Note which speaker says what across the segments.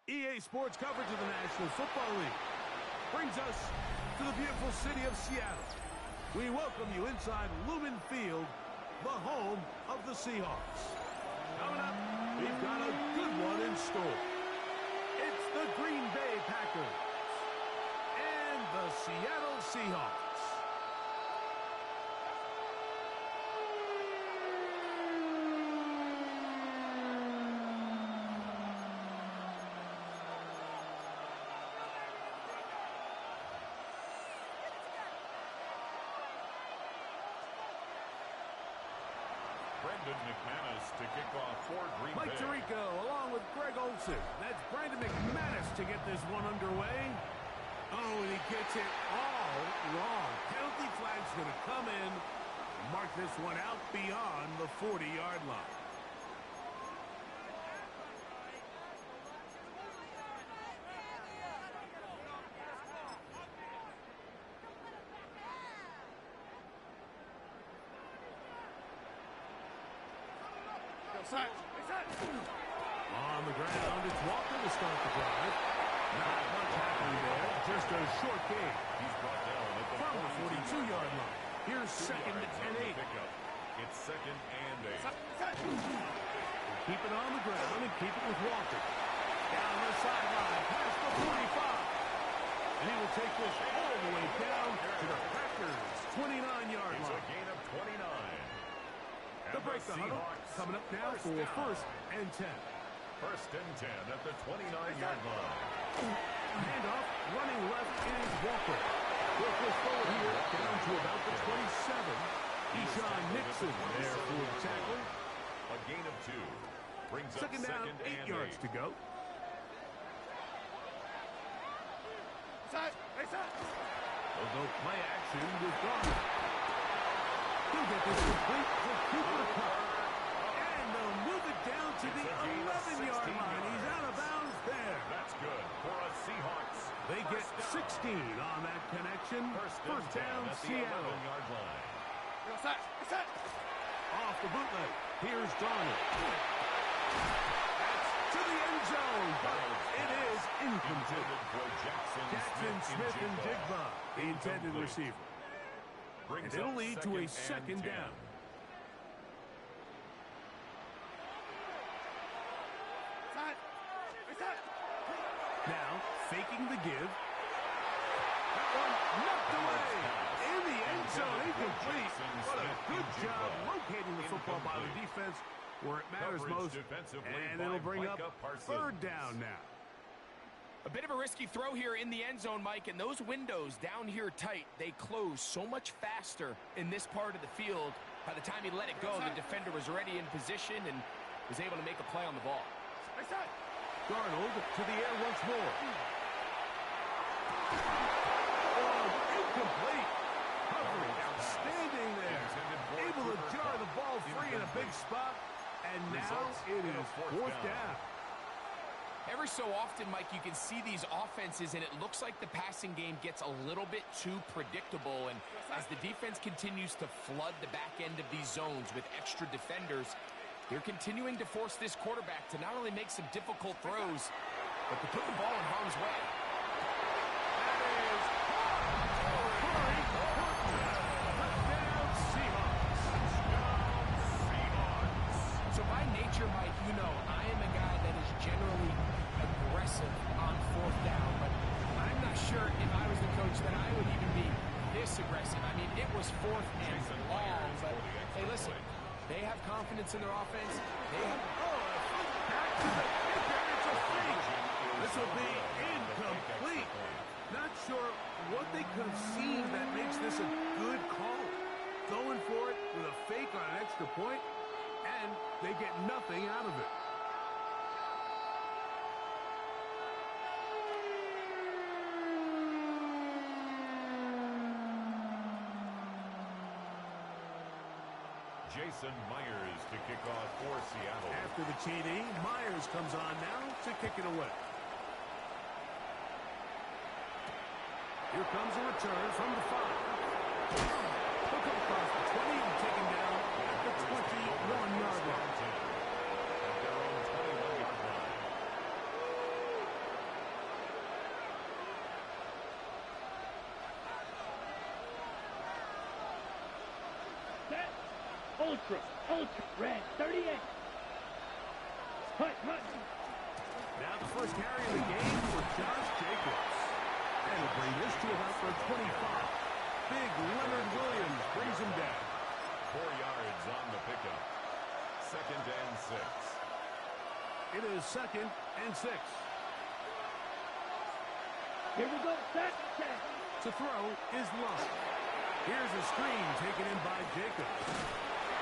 Speaker 1: EA Sports coverage of the National Football League brings us to the beautiful city of Seattle. We welcome you inside Lumen Field, the home of the Seahawks. Coming up, we've got a good one in store. It's the Green Bay Packers and the Seattle Seahawks.
Speaker 2: McManus to kick off for Green Bay.
Speaker 1: Mike Tirico along with Greg Olsen. That's Brandon McManus to get this one underway. Oh, and he gets it all wrong. Penalty flag's going to come in and mark this one out beyond the 40-yard line. On the ground, it's Walker to start the drive. Not much happening there, just a short gain.
Speaker 2: He's brought down at the
Speaker 1: from the 42-yard line. Here's second and 8.
Speaker 2: It's second and 8.
Speaker 1: Keep it on the ground and keep it with Walker. Down the sideline, past the 45. And he will take this all the way down to the Packers' 29-yard line.
Speaker 2: It's a gain of 29.
Speaker 1: The break the huddle coming up now for first and 10.
Speaker 2: First and 10 at the 29-yard line.
Speaker 1: Handoff, running left is Walker. Work this forward here, down to about the 27. Deshaun Nixon there for the tackle.
Speaker 2: A gain of 2. Brings up
Speaker 1: second down, 8 yards to go. We'll go play action with Garner. He'll get this complete to Cooper Kupp. And they'll move it down to the 11-yard line. He's out of bounds there.
Speaker 2: That's good for us Seahawks.
Speaker 1: They get 16 on that connection. First down, Seattle.
Speaker 2: 11-yard line.
Speaker 1: Off the bootleg. Here's Donald. To the end zone, but it is incomplete. Jackson Smith and Jigba, the intended receiver. And it'll lead to a second down. Now, faking the give. That one knocked away. In the end zone, incomplete. What a good job locating the football by the defense where it matters most. And it'll bring up third down now.
Speaker 3: A bit of a risky throw here in the end zone, Mike, and those windows down here tight, they close so much faster in this part of the field. By the time he let it go, the defender was already in position and was able to make a play on the ball.
Speaker 1: Darnold to the air once more. Oh, incomplete. Coverage outstanding there. Able to jar the ball free in a big spot, and now it is fourth down.
Speaker 3: Every so often, Mike, you can see these offenses, and it looks like the passing game gets a little bit too predictable. And as the defense continues to flood the back end of these zones with extra defenders, they're continuing to force this quarterback to not only make some difficult throws, but to put the ball in harm's way. So by nature, Mike, you know, I am a guy that is generally aggressive on fourth down, but I'm not sure if I was the coach that I would even be this aggressive. I mean, it was fourth and long, but hey, listen, they have confidence in their offense. They have
Speaker 1: back to the kicker. It's a fake. This will be incomplete. Not sure what they could have seen that makes this a good call. Going for it with a fake on an extra point, and they get nothing out of it.
Speaker 2: Jason Myers to kick off for Seattle.
Speaker 1: After the TD, Myers comes on now to kick it away. Here comes a return from the 5. He'll come across the 20 and taken down at the 21-yard line.
Speaker 2: At their own 21-yard line.
Speaker 4: Ultra, red, 38. Hut.
Speaker 1: Now the first carry of the game for Josh Jacobs. And will bring this to about for 25. Big Leonard Williams brings him down.
Speaker 2: 4 yards on the pickup. 2nd and 6.
Speaker 1: It is 2nd and 6.
Speaker 4: Here we go, set.
Speaker 1: To throw is Love. Here's a screen taken in by Jacobs.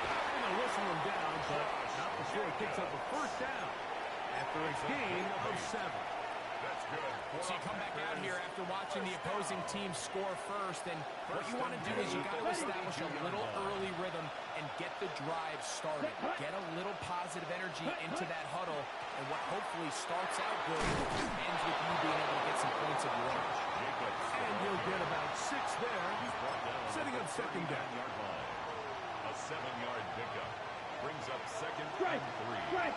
Speaker 1: And they'll whistle him down, but not before he picks up a first down after a gain of 7.
Speaker 2: That's good.
Speaker 3: So you come back out here after watching the opposing team score first, and what you want to do is you got to establish a little early rhythm and get the drive started. Get a little positive energy into that huddle, and what hopefully starts out good ends with you being able to get some points of your own.
Speaker 1: And you'll get about 6 there, setting up 2nd down.
Speaker 2: A 7-yard pickup brings up 2nd and 3.
Speaker 4: Strike.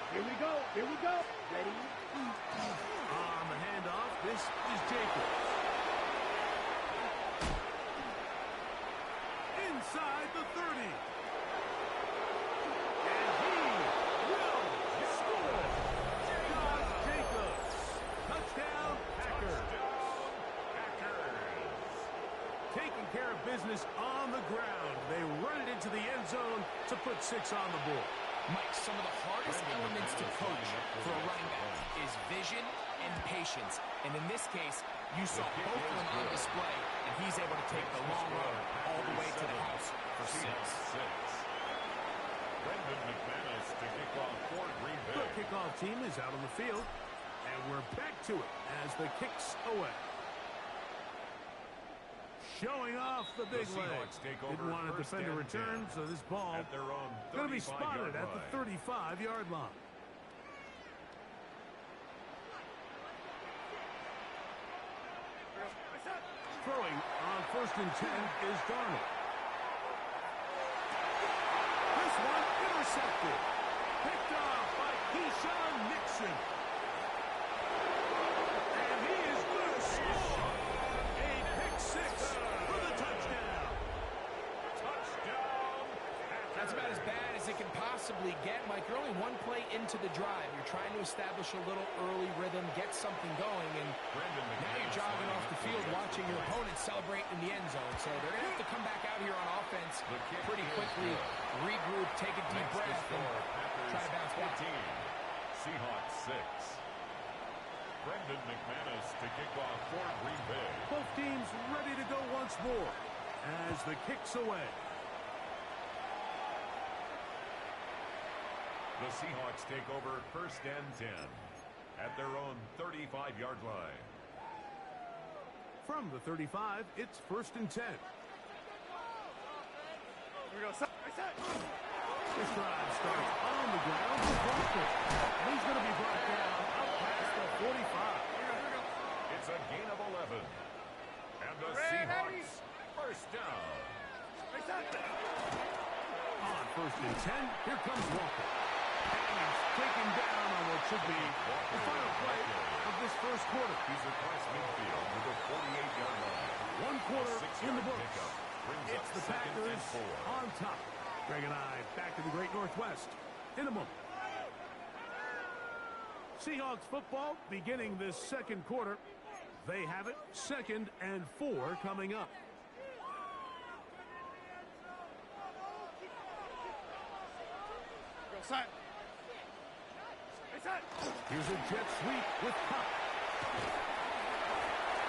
Speaker 4: Here we go. Ready?
Speaker 1: On the handoff, this is Jacobs. Inside the 30. And he will score. Josh Jacobs. Touchdown, Packers. Taking care of business on the ground. They run it into the end zone to put 6 on the board.
Speaker 3: Mike, some of the hardest elements to coach for a running back is vision and patience. And in this case, you saw both of them on display, and he's able to take the long road all the way to the house for 6.
Speaker 2: Brendan McManus to kick off for Green Bay.
Speaker 1: The kickoff team is out on the field, and we're back to it as the kicks away. Showing off the big leg. Didn't want to defend a return, so this ball going to be spotted at the 35-yard line. Throwing on 1st and 10 is Darnold. This one intercepted. Picked off by Keyshawn Nixon. And he is going to score. A pick 6 for the touchdown.
Speaker 3: That's about as bad as it can possibly get, Mike. You're only one play into the drive. You're trying to establish a little early rhythm, get something going, and now you're jogging off the field watching your opponent celebrate in the end zone. So they're going to have to come back out here on offense pretty quickly, regroup, take a deep breath, and try to bounce back.
Speaker 2: Seahawks 6. Brendan McManus to kick off for Green Bay.
Speaker 1: Both teams ready to go once more as the kicks away.
Speaker 2: The Seahawks take over 1st and 10 at their own 35-yard line.
Speaker 1: From the 35, it's 1st and 10.
Speaker 4: Here we go. Set.
Speaker 1: This drive starts on the ground for Walker. He's going to be brought down up past the 45.
Speaker 2: It's a gain of 11. And the Seahawks 1st down.
Speaker 1: On 1st and 10, here comes Walker. And he's taken down on what should be the final play of this 1st quarter.
Speaker 2: He's across midfield to the 48-yard line.
Speaker 1: 1 quarter in the books.
Speaker 2: Brings
Speaker 1: It's
Speaker 2: up
Speaker 1: the
Speaker 2: 2nd and
Speaker 1: Packers
Speaker 2: 4.
Speaker 1: on top. Greg and I back in the Great Northwest in a moment. Seahawks football beginning this 2nd quarter. They have it 2nd and 4 coming up.
Speaker 4: Go set.
Speaker 1: Here's a jet sweep with Pop.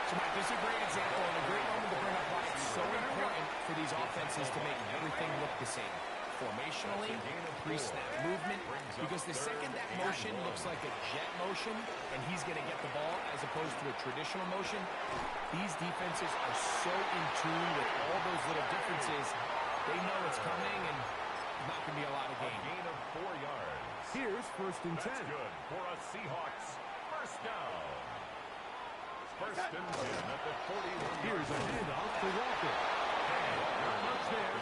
Speaker 3: So, Mike, this is a great example and a great moment to bring up why it's so important for these offenses to make everything look the same. Formationally, pre-snap movement, because the second that motion looks like a jet motion and he's going to get the ball as opposed to a traditional motion, these defenses are so in tune with all those little differences. They know it's coming and not going to be a lot of gain.
Speaker 2: A gain of 4 yards.
Speaker 1: Here's 1st and 10.
Speaker 2: That's good for a Seahawks 1st down. 1st and 10 at the 41.
Speaker 1: Here's a handoff to Walker. Not much there.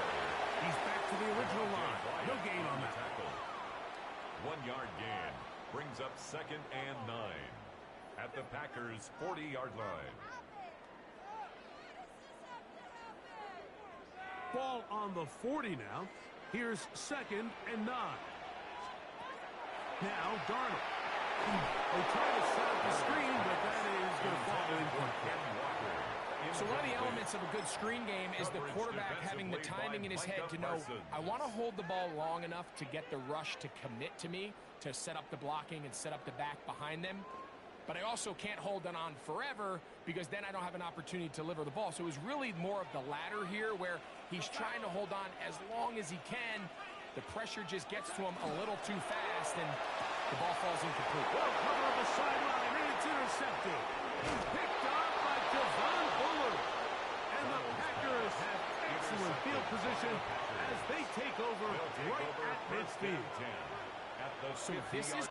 Speaker 1: He's back to the original line. No gain on that.
Speaker 2: 1-yard gain brings up 2nd and 9 at the Packers' 40-yard line.
Speaker 1: Ball on the 40 now. Here's 2nd and 9. Now Darnold. They try to set up the screen, but that is going to fall incomplete.
Speaker 3: So one of the elements of a good screen game is the quarterback having the timing in his head to know, I want to hold the ball long enough to get the rush to commit to me, to set up the blocking and set up the back behind them. But I also can't hold it on forever because then I don't have an opportunity to deliver the ball. So it was really more of the latter here where he's trying to hold on as long as he can. The pressure just gets to him a little too fast, and the ball falls incomplete.
Speaker 1: Well, cover of the sideline, and it's intercepted. He's picked up by Devon Buller. And the Packers have excellent field position as they take over right at midfield.
Speaker 3: So this is...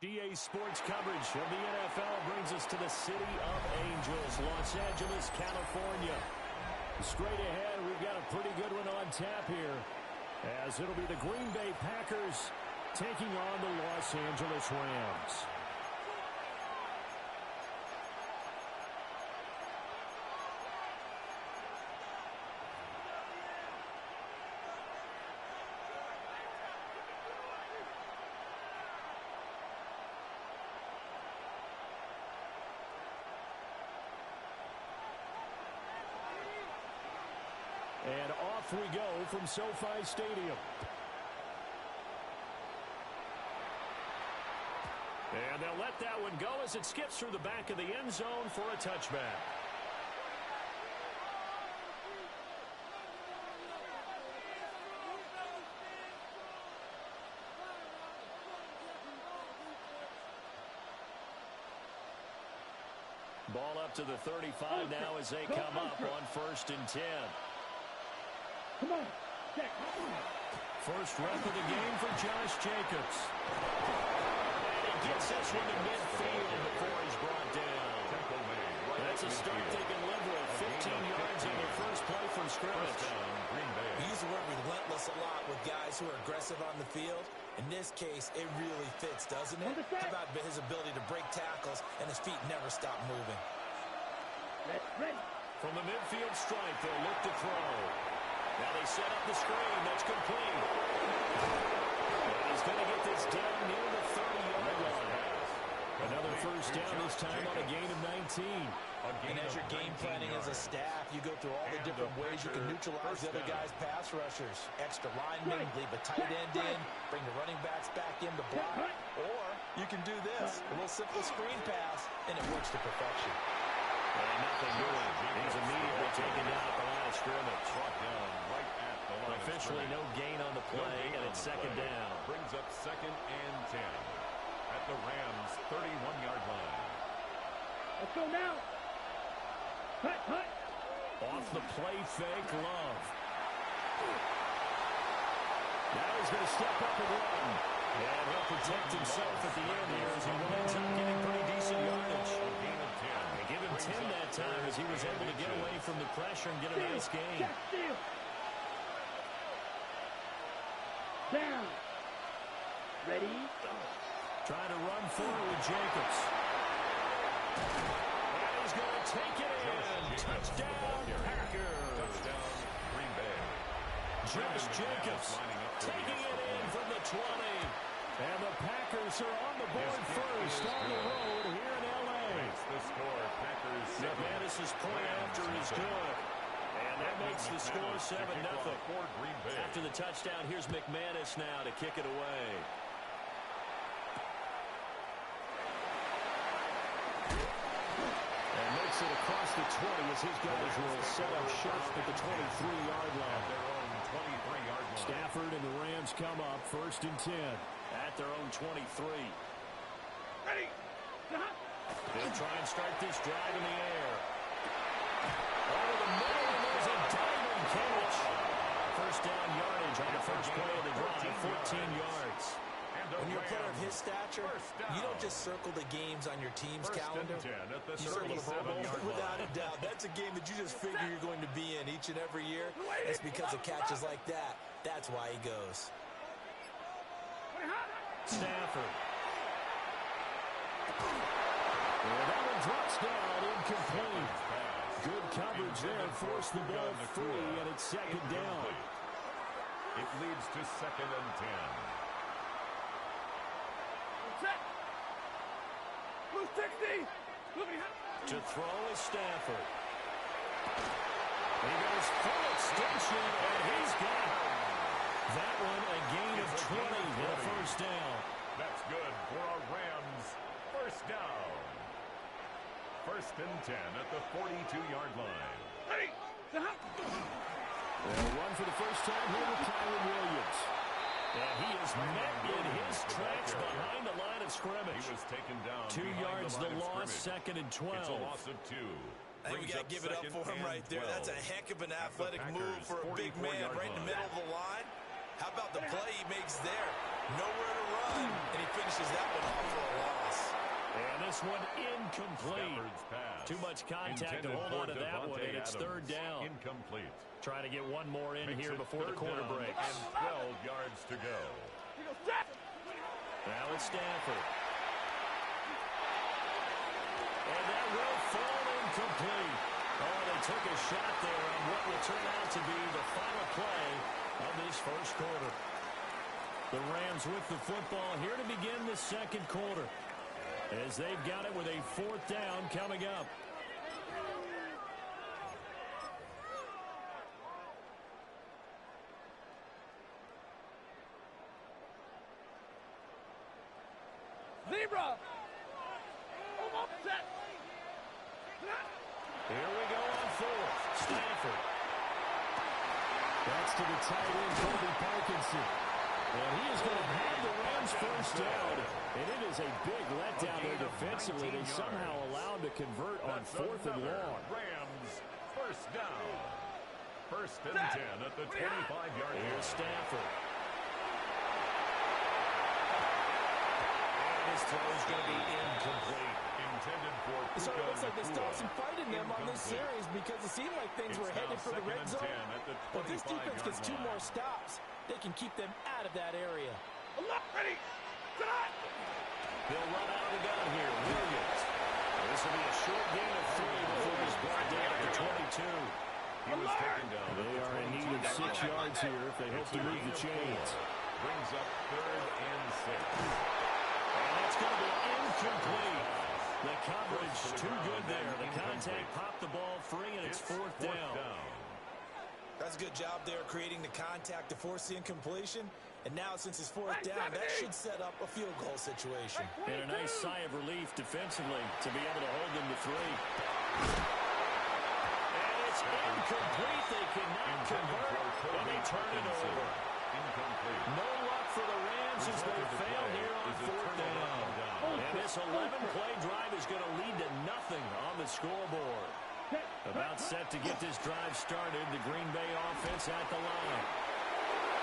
Speaker 5: GA Sports coverage of the NFL brings us to the City of Angels, Los Angeles, California. Straight ahead, we've got a pretty good one on tap here, as it'll be the Green Bay Packers taking on the Los Angeles Rams. And off we go from SoFi Stadium. And they'll let that one go as it skips through the back of the end zone for a touchback. Ball up to the 35 now as they come up on 1st and 10.
Speaker 4: Come on.
Speaker 5: First rep of the game for Josh Jacobs. And he gets this one to midfield before he's brought down. That's a start they can live with. 15 yards on their first play from scrimmage.
Speaker 6: We use the word relentless a lot with guys who are aggressive on the field. In this case, it really fits, doesn't it? How about his ability to break tackles and his feet never stop moving?
Speaker 4: Ready.
Speaker 5: From the midfield stripe, they'll look to throw. Now they set up the screen. That's complete. And he's going to get this down near the 30-yard line. Another first down, this time on a gain of 19.
Speaker 6: And as you're game planning as a staff, you go through all the different ways you can neutralize the other guy's pass rushers. Extra linemen, leave a tight end in, bring the running backs back in to block. Or you can do this, a little simple screen pass, and it works to perfection.
Speaker 5: And nothing doing. He's immediately taken down at the line of scrimmage. Officially no gain on the play, and it's 2nd down.
Speaker 2: Brings up 2nd and 10 at the Rams' 31-yard line.
Speaker 4: Let's go now. Cut.
Speaker 5: Off the play fake, Love. Now he's going to step up and run. And he'll protect himself at the end here as he winds up getting pretty decent yardage. They give him 10 that time as he was able to get away from the pressure and get a nice gain.
Speaker 4: Down. Ready.
Speaker 5: Trying to run forward with Jacobs. And he's going to take it in. Touchdown, Packers.
Speaker 2: Touchdown, Green Bay.
Speaker 5: Josh Jacobs taking it in from the 20. And the Packers are on the board first on the road here in L.A.
Speaker 2: The score, Packers 7.
Speaker 5: McManus's point after is good. And that makes the score 7-0. After the touchdown, here's McManus now to kick it away. And makes it across the 20 as his guys will set up shop at the 23-yard line.
Speaker 2: Their own 23-yard line.
Speaker 5: Stafford and the Rams come up 1st and 10 at their own 23.
Speaker 4: Ready.
Speaker 5: They'll try and start this drive in the air. Over the middle, and there's a diving catch. First down yardage on the first play of the drive, 14 yards.
Speaker 6: When you're a player of his stature, you don't just circle the games on your team's calendar. You circle the Pro Bowl. Without a doubt, that's a game that you just figure you're going to be in each and every year. It's because of catches like that. That's why he goes.
Speaker 5: Stafford. Well, that one drops down, incomplete. Good coverage there, forced the ball free, and it's 2nd down.
Speaker 2: It leads to 2nd and 10.
Speaker 5: To throw is Stafford. He goes full extension, and he's got it. That one a gain of 20 and a first down.
Speaker 2: That's good for our Rams. First down. 1st and 10 at the 42-yard line.
Speaker 5: They'll run for the first time here with Kyron Williams. And he is met in his tracks behind the line of scrimmage.
Speaker 2: He was taken down.
Speaker 5: 2 yards the loss, 2nd and 12.
Speaker 2: It's a loss of 2.
Speaker 6: I think we got to give it up for him right there. That's a heck of an athletic move for a big man right in the middle of the line. How about the play he makes there? Nowhere to run, and he finishes that one off for a loss.
Speaker 5: And this one incomplete. Too much contact to hold on to that one, and it's 3rd down.
Speaker 2: Incomplete.
Speaker 5: Trying to get one more in here before the quarter breaks.
Speaker 2: And 12 yards to go.
Speaker 5: Now it's Stafford. And that will fall incomplete. Oh, they took a shot there on what will turn out to be the final play of this first quarter. The Rams with the football here to begin the 2nd quarter, as they've got it with a 4th down coming up.
Speaker 4: Zebra.
Speaker 5: Here we go on 4th. Stafford. That's to the tight end, Colby Parkinson. And he is going to have the Rams first down. And it is a big letdown there defensively. They somehow allowed to convert on 4th and long.
Speaker 2: Rams first down. 1st and 10 at the 25-yard line.
Speaker 5: Here's Stafford.
Speaker 6: And his throw is going to be incomplete.
Speaker 2: Intended for
Speaker 7: So it looks like they still have some fight in them on this series because it seemed like things were headed for the red zone. But this defense gets 2 more stops. They can keep them out of that area.
Speaker 4: Ready.
Speaker 5: He'll run out of the gun here. Williams. This will be a short gain of 3 before he's brought down to 22.
Speaker 2: He was taken down.
Speaker 5: They are in need of 6 yards here if they hope to move the chains.
Speaker 2: Brings up 3rd and 6.
Speaker 5: And that's going to be incomplete. The coverage too good there. The contact popped the ball free, and it's 4th down.
Speaker 6: That's a good job there creating the contact to force the incompletion. And now since it's 4th down, that should set up a field goal situation.
Speaker 5: And a nice sigh of relief defensively to be able to hold them to 3. And it's incomplete. They cannot convert, and they turn it over.
Speaker 2: Incomplete.
Speaker 5: No luck for the Rams as they fail here on 4th down. And this 11-play drive is going to lead to nothing on the scoreboard. About set to get this drive started, the Green Bay offense at the line.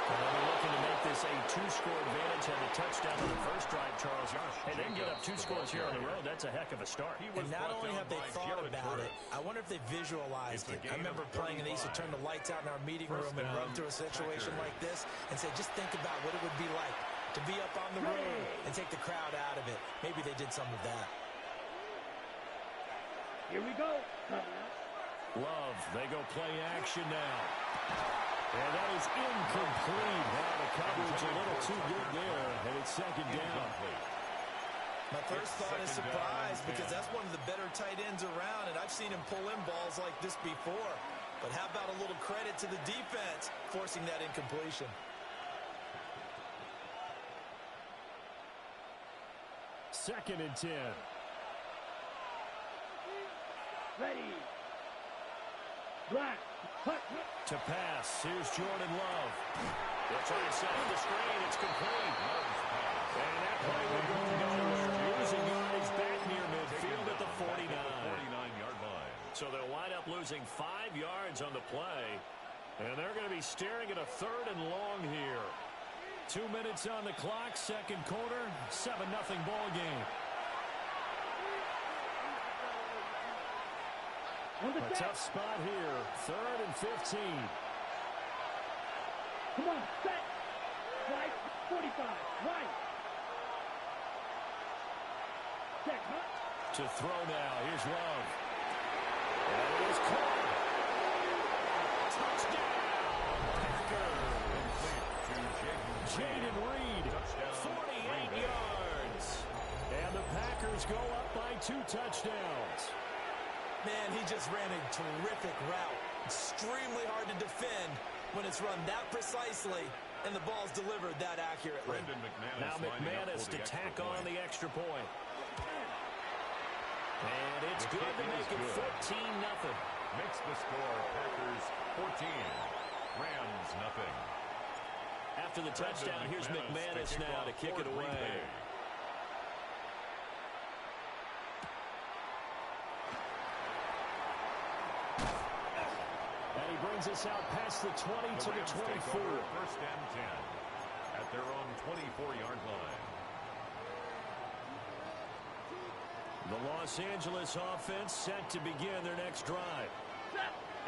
Speaker 5: And they're looking to make this a 2-score advantage. Had a touchdown on the first drive, Charles. And then get up 2 scores here on the road. That's a heck of a start.
Speaker 6: And not only have they thought about it, I wonder if they visualized it. I remember playing, and they used to turn the lights out in our meeting room and run through a situation like this and say, just think about what it would be like to be up on the road and take the crowd out of it. Maybe they did some of that.
Speaker 4: Here we go.
Speaker 5: Love, they go play action now. And that is incomplete. Now the coverage a little too good there, and it's second down.
Speaker 6: My first thought is surprise because that's one of the better tight ends around, and I've seen him pull in balls like this before. But how about a little credit to the defense forcing that incompletion?
Speaker 5: Second and 10.
Speaker 4: Ready. Black.
Speaker 5: To pass, here's Jordan Love. They'll try to set up the screen. It's complete. And that play will go nowhere. Losing yards back near midfield at the 49-yard line. So they'll wind up losing 5 yards on the play. And they're going to be staring at a 3rd and long here. 2 minutes on the clock, second quarter, 7-0 ball game. A tough spot here, 3rd and 15.
Speaker 4: Come on, set. Right, 45, right. Check, huh?
Speaker 5: To throw now, here's Love. And it is caught. Touchdown, Packers. Jaden Reed, 48 yards. And the Packers go up by 2 touchdowns.
Speaker 6: Man, he just ran a terrific route. Extremely hard to defend when it's run that precisely and the ball's delivered that accurately.
Speaker 5: Now McManus to tack on the extra point. And it's good to make it 14-0.
Speaker 2: Makes the score Packers 14, Rams nothing.
Speaker 5: After the touchdown, here's McManus now to kick it away. And he brings us out past the 20 to the 24.
Speaker 2: First and 10 at their own 24-yard line.
Speaker 5: The Los Angeles offense set to begin their next drive.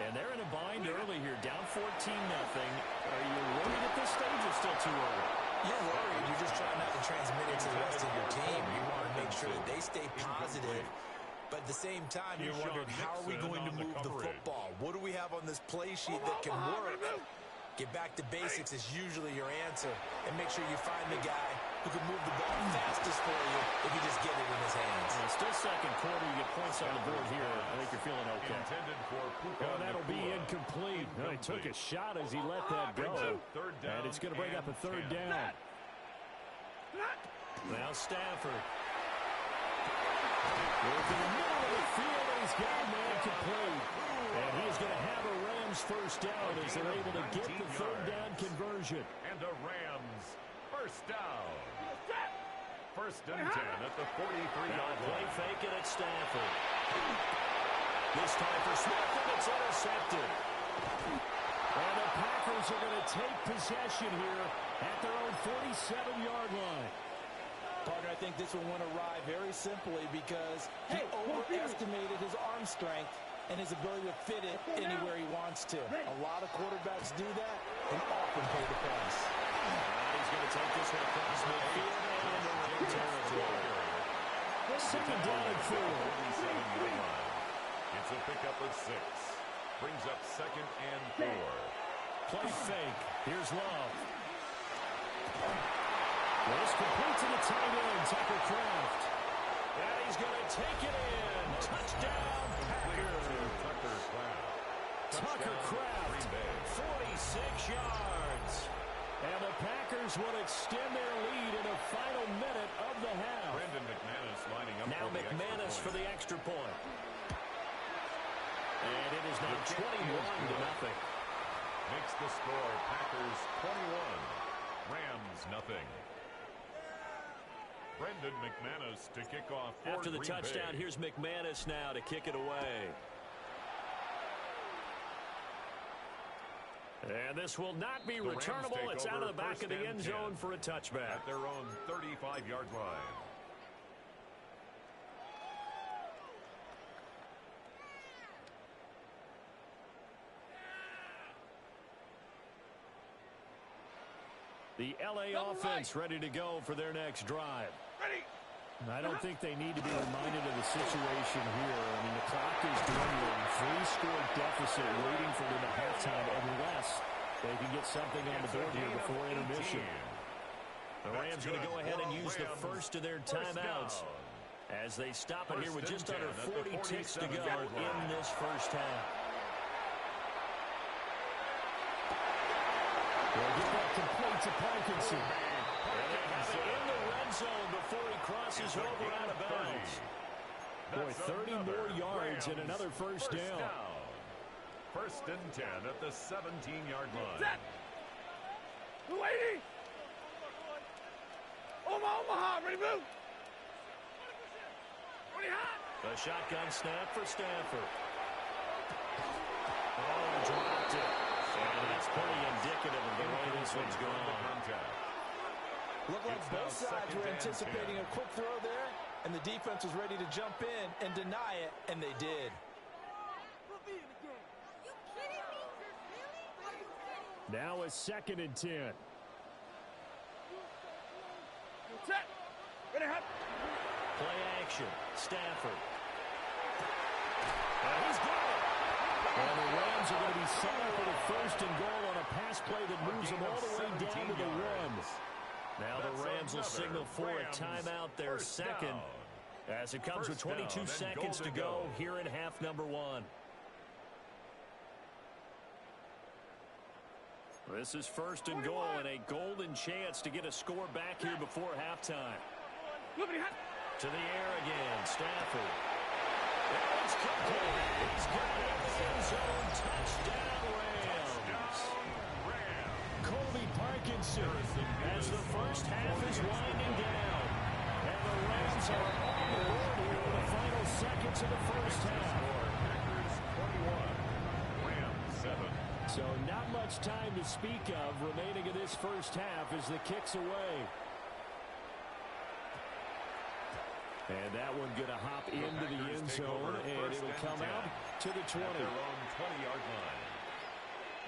Speaker 5: And they're in a bind early here, down 14-0. Are you worried at this stage or still too early?
Speaker 6: You're worried. You're just trying not to transmit it to the rest of your team. You want to make sure that they stay positive. But at the same time, you're wondering, how are we going to move the football? What do we have on this play sheet that can work? Get back to basics is usually your answer. And make sure you find the guy who can move the ball fastest for you if you just get it in his hands.
Speaker 5: Well, still second quarter. You get points on the board here. I think you're feeling okay. And that'll be incomplete. No, he took a shot as he let that go. And it's going to bring up a 3rd down. Now Stafford. Working in the middle of the field, and he's got a man complete. And he's going to have a Rams first down as they're able to get the 3rd down conversion.
Speaker 2: And a Rams first down. First and 10 at the 43-yard
Speaker 5: Play
Speaker 2: line.
Speaker 5: fake it at Stafford. This time for Smith, and it's intercepted. And the Packers are going to take possession here at their own 47-yard line.
Speaker 7: Partner, I think this one went awry very simply because he overestimated his arm strength and his ability to fit it anywhere he wants to. A lot of quarterbacks do that and often pay the price.
Speaker 5: He's going to take this one across midfield and into red territory. Second down and 4.
Speaker 2: It's a pickup of 6. Brings up second and 4.
Speaker 5: Play fake. Here's Love. Well, it's complete to the tight end, Tucker Kraft. And he's going to take it in. Touchdown, Packers. Tucker Kraft, 46 yards. And the Packers will extend their lead in the final minute of the half.
Speaker 2: Brendan McManus lining up.
Speaker 5: Now McManus for the extra point. And it is now 21-0.
Speaker 2: Makes the score Packers 21, Rams nothing. Brendan McManus to kick off for
Speaker 5: After the
Speaker 2: Green
Speaker 5: touchdown,
Speaker 2: Bay.
Speaker 5: here's McManus now to kick it away. And this will not be returnable. It's out of the back of the end zone for a touchback.
Speaker 2: At their own 35-yard line.
Speaker 5: The L.A. offense ready to go for their next drive.
Speaker 4: Ready.
Speaker 5: I don't think they need to be reminded of the situation here. I mean, the clock is dwindling. 3-score deficit waiting for them at halftime unless they can get something on the board here before intermission. The Rams going to go ahead and use the first of their timeouts as they stop it here with just under 40 ticks to go in this first half. They'll get that complete to Parkinson. And they have it in the red zone before he crosses over out of bounds. Boy, 30 more yards and another first down.
Speaker 2: First and 10 at the 17-yard line.
Speaker 4: Set. 280. Omaha, ready, move.
Speaker 5: The shotgun snap for Stafford. Oh, dropped it. And that's pretty indicative of the way this one's gone.
Speaker 6: Looked like both sides were anticipating a quick throw there, and the defense was ready to jump in and deny it, and they did.
Speaker 5: Now a 2nd and 10.
Speaker 4: Set. Ready, hop.
Speaker 5: Play action. Stafford. And he's got it. And the Rams are going to be set up for the first and goal on a pass play that moves them all the way down to the 1. Now the Rams will signal for a timeout, their second, as it comes with 22 seconds to go here in half number 1. This is first and goal and a golden chance to get a score back here before halftime. To the air again, Stafford. And it's complete. He's got it in the end zone. Touchdown, Rams. Colby Parkinson as the first half is winding down. And the Rams are on the board here in the final seconds of the first half.
Speaker 2: Packers 21, Rams 7.
Speaker 5: So not much time to speak of remaining in this first half as the kick's away. And that one going to hop into the end zone, and it'll come out to the 20.
Speaker 2: Their own 20-yard line.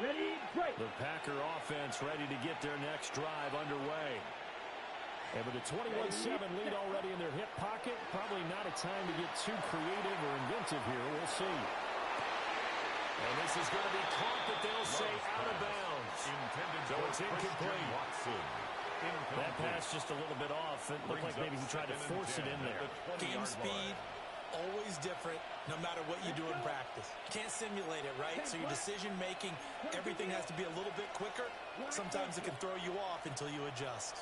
Speaker 4: Ready, break.
Speaker 5: The Packer offense ready to get their next drive underway. And with a 21-7 lead already in their hip pocket, probably not a time to get too creative or inventive here. We'll see. And this is going to be caught, but they'll say out of bounds. So it's incomplete. That pass just a little bit off. It looked like maybe he tried to force it in there.
Speaker 6: Game speed, always different, no matter what you do in practice. You can't simulate it, right? So your decision-making, everything has to be a little bit quicker. Sometimes it can throw you off until you adjust.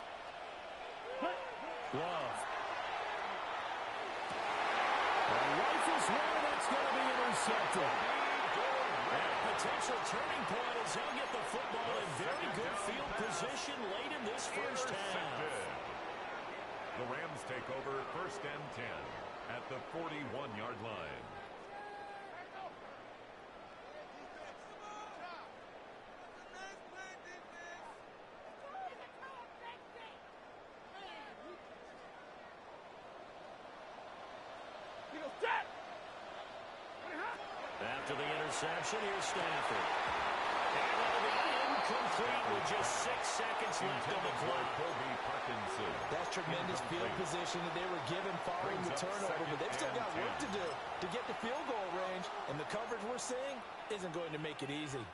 Speaker 5: Love. And rifles one, that's going to be intercepted. And a potential turning point as they'll get the football in very good field position late in this first half.
Speaker 2: The Rams take over first and 10 at the 41-yard line.
Speaker 5: After the interception, here's Stafford. And it'll be incomplete with just 6 seconds left on the clock.
Speaker 6: That's tremendous field position that they were given following the turnover, but they've still got work to do to get the field goal range, and the coverage we're seeing isn't going to make it easy.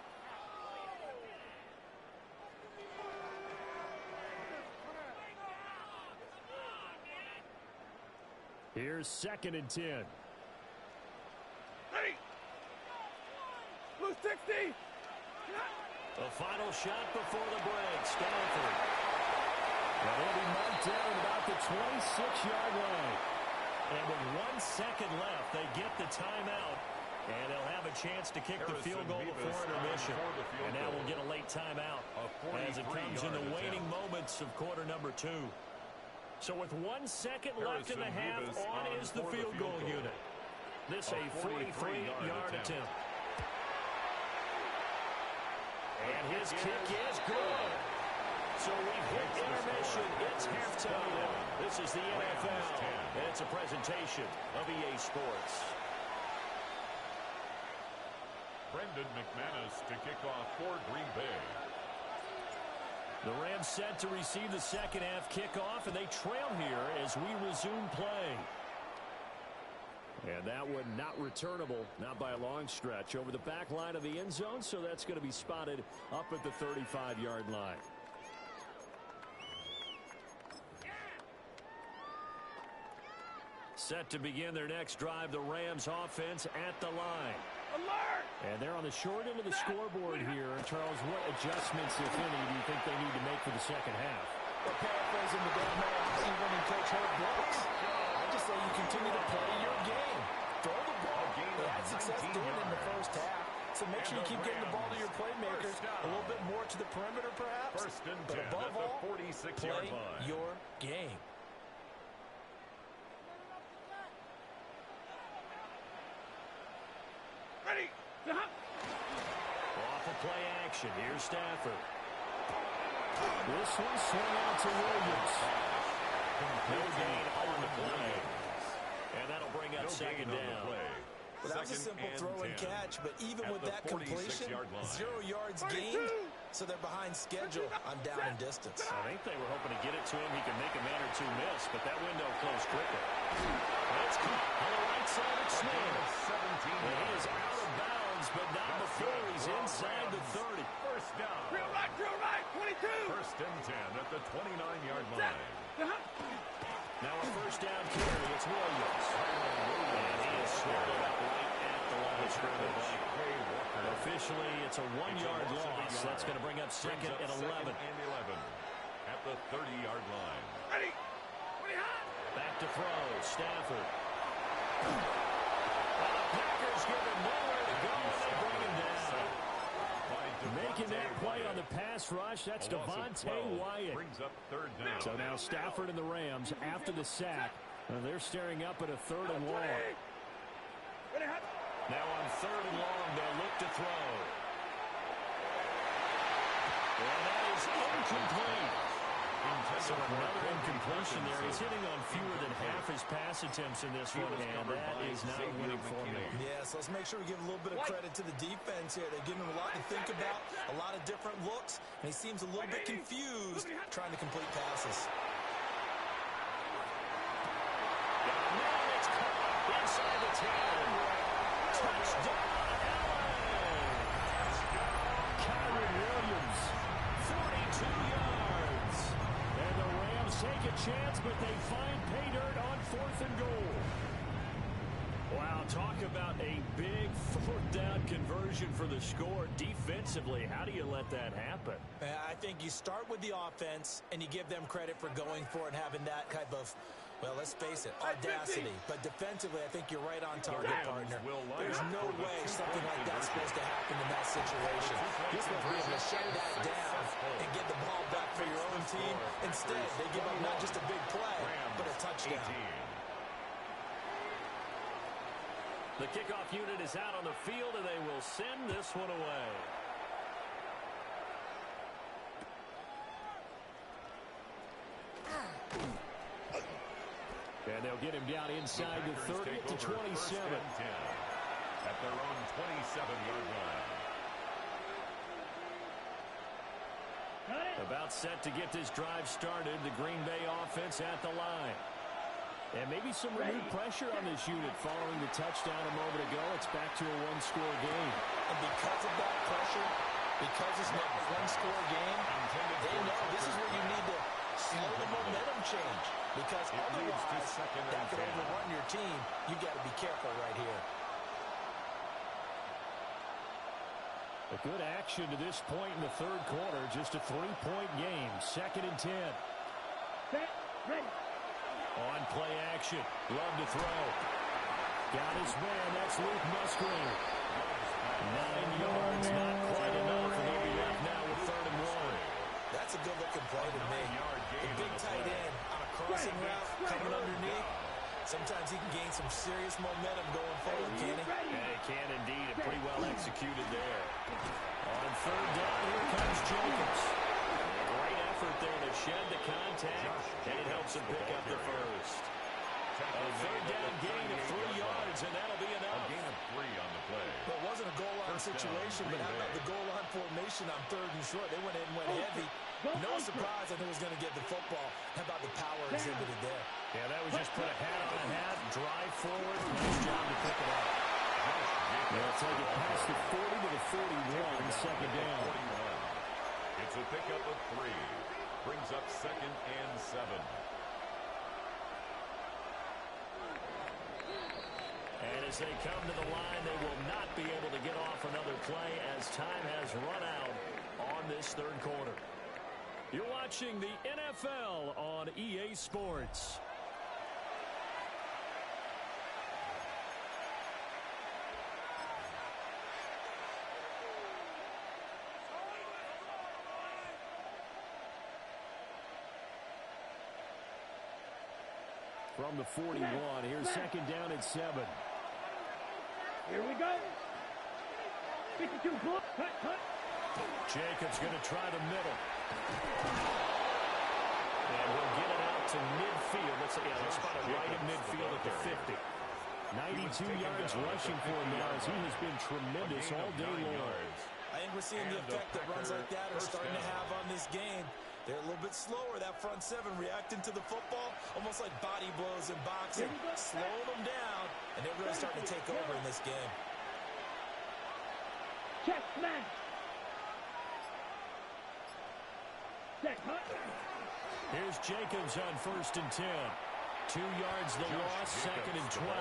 Speaker 5: Here's 2nd and 10.
Speaker 4: Ready. Blue 60.
Speaker 5: The final shot before the break. Stafford. And he'll be marked down at about the 26-yard line. And with 1 second left, they get the timeout. And they'll have a chance to kick the field goal before intermission. And now we'll get a late timeout as it comes in the waning moments of quarter number 2. So with 1 second left in the half, on is the field goal unit. This a 43-yard attempt. And his kick is good. So we've hit intermission. It's halftime. This is the NFL. And it's a presentation of EA Sports.
Speaker 2: Brendan McManus to kick off for Green Bay.
Speaker 5: The Rams set to receive the second half kickoff, and they trail here as we resume play. And that one not returnable, not by a long stretch, over the back line of the end zone, so that's going to be spotted up at the 35-yard line. Set to begin their next drive, the Rams offense at the line.
Speaker 4: Alert!
Speaker 5: And they're on the short end of the scoreboard here. Charles, what adjustments, if any, do you think they need to make for the second half?
Speaker 7: Well, paraphrasing the Dale Moore winning coach Herb Brooks, I just say you continue to play your game. Throw the ball. They had success doing it in the first half. So make sure you keep getting the ball to your playmakers, a little bit more to the perimeter perhaps.
Speaker 2: First and 10
Speaker 7: but above
Speaker 2: at the
Speaker 7: all,
Speaker 2: 46-yard
Speaker 7: play
Speaker 2: line.
Speaker 7: your game.
Speaker 4: Ready.
Speaker 5: Off of play action. Here's Stafford. This one swung out to Williams. No gain on the play. And that'll bring up second down.
Speaker 7: Well, that was a simple throw and catch, but even with that completion, 0 yards gained, so they're behind schedule on down and distance.
Speaker 5: I think they were hoping to get it to him. He could make a man or two miss, but that window closed quickly. That's caught on the right side of Smith. And he is out of bounds, but not before he's inside the 30.
Speaker 2: First down.
Speaker 4: Drill right, 22.
Speaker 2: First and 10 at the 29-yard line.
Speaker 5: Now a first down carry. It's Williams. And he is swallowed up right at the line of scrimmage. Officially, it's a 1-yard loss. That's going to bring up second and 11.
Speaker 2: At the 30-yard line.
Speaker 4: Ready.
Speaker 5: Back to throw. Stafford. Well, the Packers give him nowhere to go. They bring him down. Making that play on the pass rush, that's Devontae Wyatt.
Speaker 2: Brings up third down.
Speaker 5: So now Stafford and the Rams, after the sack, they're staring up at a 3rd and long. Now on 3rd and long, they'll look to throw. And that is incomplete. So another incompletion there. He's hitting on fewer than half his pass attempts in this one, and that is not a winning formula.
Speaker 7: Yes, let's make sure we give a little bit of credit to the defense here. They're giving him a lot to think about, a lot of different looks, and he seems a little bit confused trying to complete passes.
Speaker 5: It's caught inside the 10. Touchdown, Allen! Kyron Williams, 42 yards. And the Rams take a chance, but they find pay dirt on 4th and goal. Wow, talk about a big 4th down conversion for the score. Defensively, how do you let that happen?
Speaker 7: I think you start with the offense, and you give them credit for going for it and having that type of, well, let's face it, audacity. But defensively, I think you're right on target, partner. There's no way something like that's supposed to happen in that situation. You're supposed to be able to shut that down and get the ball back for your own team. Instead, they give up not just a big play, but a touchdown.
Speaker 5: The kickoff unit is out on the field, and they will send this one away. And they'll get him down inside the 30 to 27.
Speaker 2: At their own 27-yard line.
Speaker 5: About set to get this drive started, the Green Bay offense at the line. And maybe some renewed pressure on this unit following the touchdown a moment ago. It's back to a one-score game.
Speaker 7: And because of that pressure, because it's not a one-score game, they know this is where you need to slow the momentum change. Because otherwise, that could overrun your team. You got to be careful right here.
Speaker 5: A good action to this point in the 3rd quarter. Just a 3-point game. 2nd and 10.
Speaker 4: Ready.
Speaker 5: On play action. Love to throw. Got his man. That's Luke Musgrave. 9 yards. Not quite enough. And he'll be left now with 3rd and 1.
Speaker 7: That's a good-looking play to me. The big tight end on a crossing route coming underneath. Sometimes he can gain some serious momentum going forward, can he?
Speaker 5: Yeah, he can indeed. And pretty well executed there. On 3rd down, here comes Jacobs. Great effort there to shed the contact, and it helps him pick up the first. A third down gain of 3 yards, and that'll be enough.
Speaker 2: A gain of 3 on the play.
Speaker 6: Well, it wasn't a goal line situation, but how about the goal line formation on 3rd and short? They went in and went heavy. No surprise that he was going to get the football. How about the power exhibited there?
Speaker 5: Yeah, that was just put a hat on a hat, drive forward. Nice job to pick it up. They'll take it past the 40 to the 41, second down.
Speaker 2: It's a pickup of 3. Brings up 2nd and 7.
Speaker 5: And as they come to the line, they will not be able to get off another play as time has run out on this 3rd quarter. You're watching the NFL on EA Sports. From the 41, here's 2nd down and 7.
Speaker 4: Here we go. 52 block. Cut.
Speaker 5: Jacobs going to try the middle. And we'll get it out to midfield. Let's spot it right at midfield at the 50. 92 yards rushing for him now as he has been tremendous all day long.
Speaker 6: I think we're seeing the effect that runs like that are starting to have on this game. They're a little bit slower, that front 7, reacting to the football, almost like body blows in boxing. Slowing them down, and they're really starting to take over in this game.
Speaker 4: Check smash. Set cut.
Speaker 5: Here's Jacobs on 1st and 10. 2 yards the loss, 2nd and 12.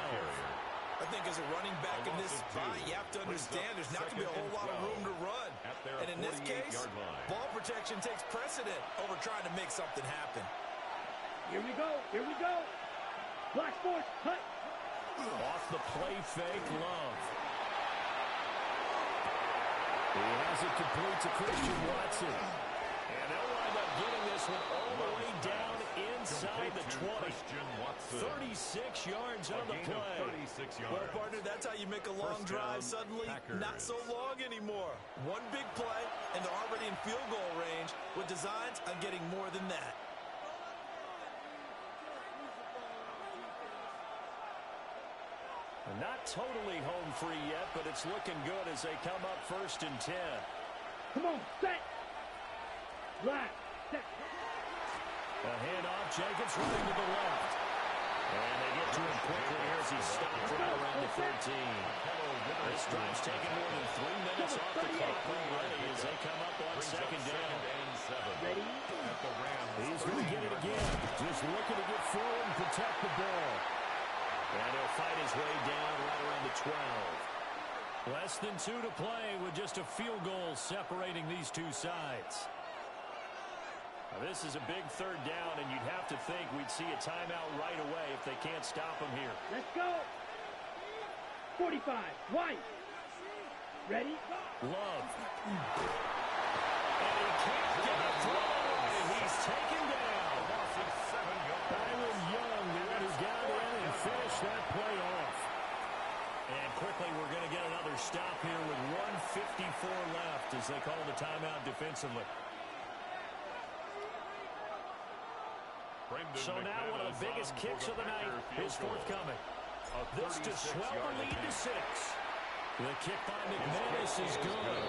Speaker 6: I think as a running back in this spot, you have to understand there's not going to be a whole lot of room to run. And in this case, ball protection takes precedent over trying to make something happen.
Speaker 4: Here we go. Black force, cut.
Speaker 5: Off the play fake, Love. He has it complete to Christian Watson. And they'll wind up getting this one all the way down inside the 20. 36 yards on the play.
Speaker 6: Well, partner, that's how you make a long drive suddenly not so long anymore. One big play, and they're already in field goal range with designs on getting more than that.
Speaker 5: Not totally home free yet, but it's looking good as they come up 1st and 10.
Speaker 4: Come on, set. Black, set.
Speaker 5: A handoff, Jacobs running to the left. And they get to him quickly here as he stopped right around the 13. This drive's taking more than 3 minutes off the clock already as they come up on 2nd down.
Speaker 4: Ready?
Speaker 5: He's going to get it again. Just looking to get forward and protect the ball. And he'll fight his way down right around the 12. Less than 2 to play with just a field goal separating these two sides. Now, this is a big 3rd down, and you'd have to think we'd see a timeout right away if they can't stop him here.
Speaker 4: Let's go. 45, White. Ready?
Speaker 5: Love. And he can't get a throw. He's taken down. Byron Young, the one who got in and finished that play off. And quickly, we're going to get another stop here with 1:54 left as they call the timeout defensively. So now one of the biggest kicks of the night is forthcoming. This to swell the lead to 6. The kick by McManus is good.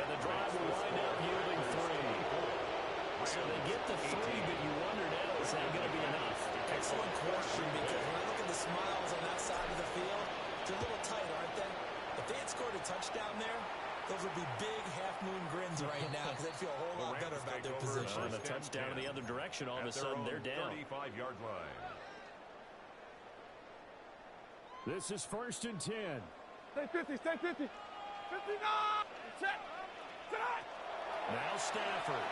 Speaker 5: And the drive will wind up yielding 3. So they get the 3, but you wonder now, is that going to be enough?
Speaker 6: Excellent question, because when I look at the smiles on that side of the field, they're a little tight, aren't they? If they had scored a touchdown there, those would be big half-moon grins right now because they'd feel a whole lot better about their position.
Speaker 5: On a touchdown in the other direction, all of a sudden they're down.
Speaker 2: 35-yard line.
Speaker 5: This is 1st and 10.
Speaker 8: Stay 50, stay 50. 59! Set! Set!
Speaker 5: Now Stafford.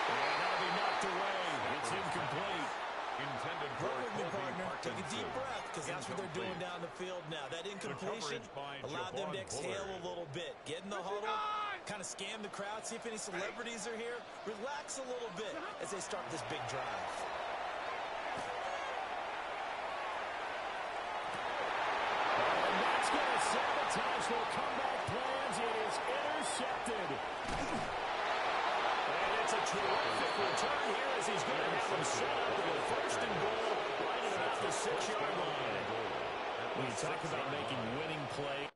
Speaker 5: And that'll be knocked away. It's incomplete.
Speaker 2: Intended for
Speaker 6: Work with me, partner. Take a deep breath, because that's what they're doing down the field now. That incompletion allowed them to exhale a little bit. Get in the huddle, kind of scan the crowd, see if any celebrities are here. Relax a little bit as they start this big drive.
Speaker 5: And that's going to sabotage their comeback plans. It is intercepted. And it's a terrific return here as he's going to have him set up with a first and goal right at about the 6-yard line. When you talk about making winning plays.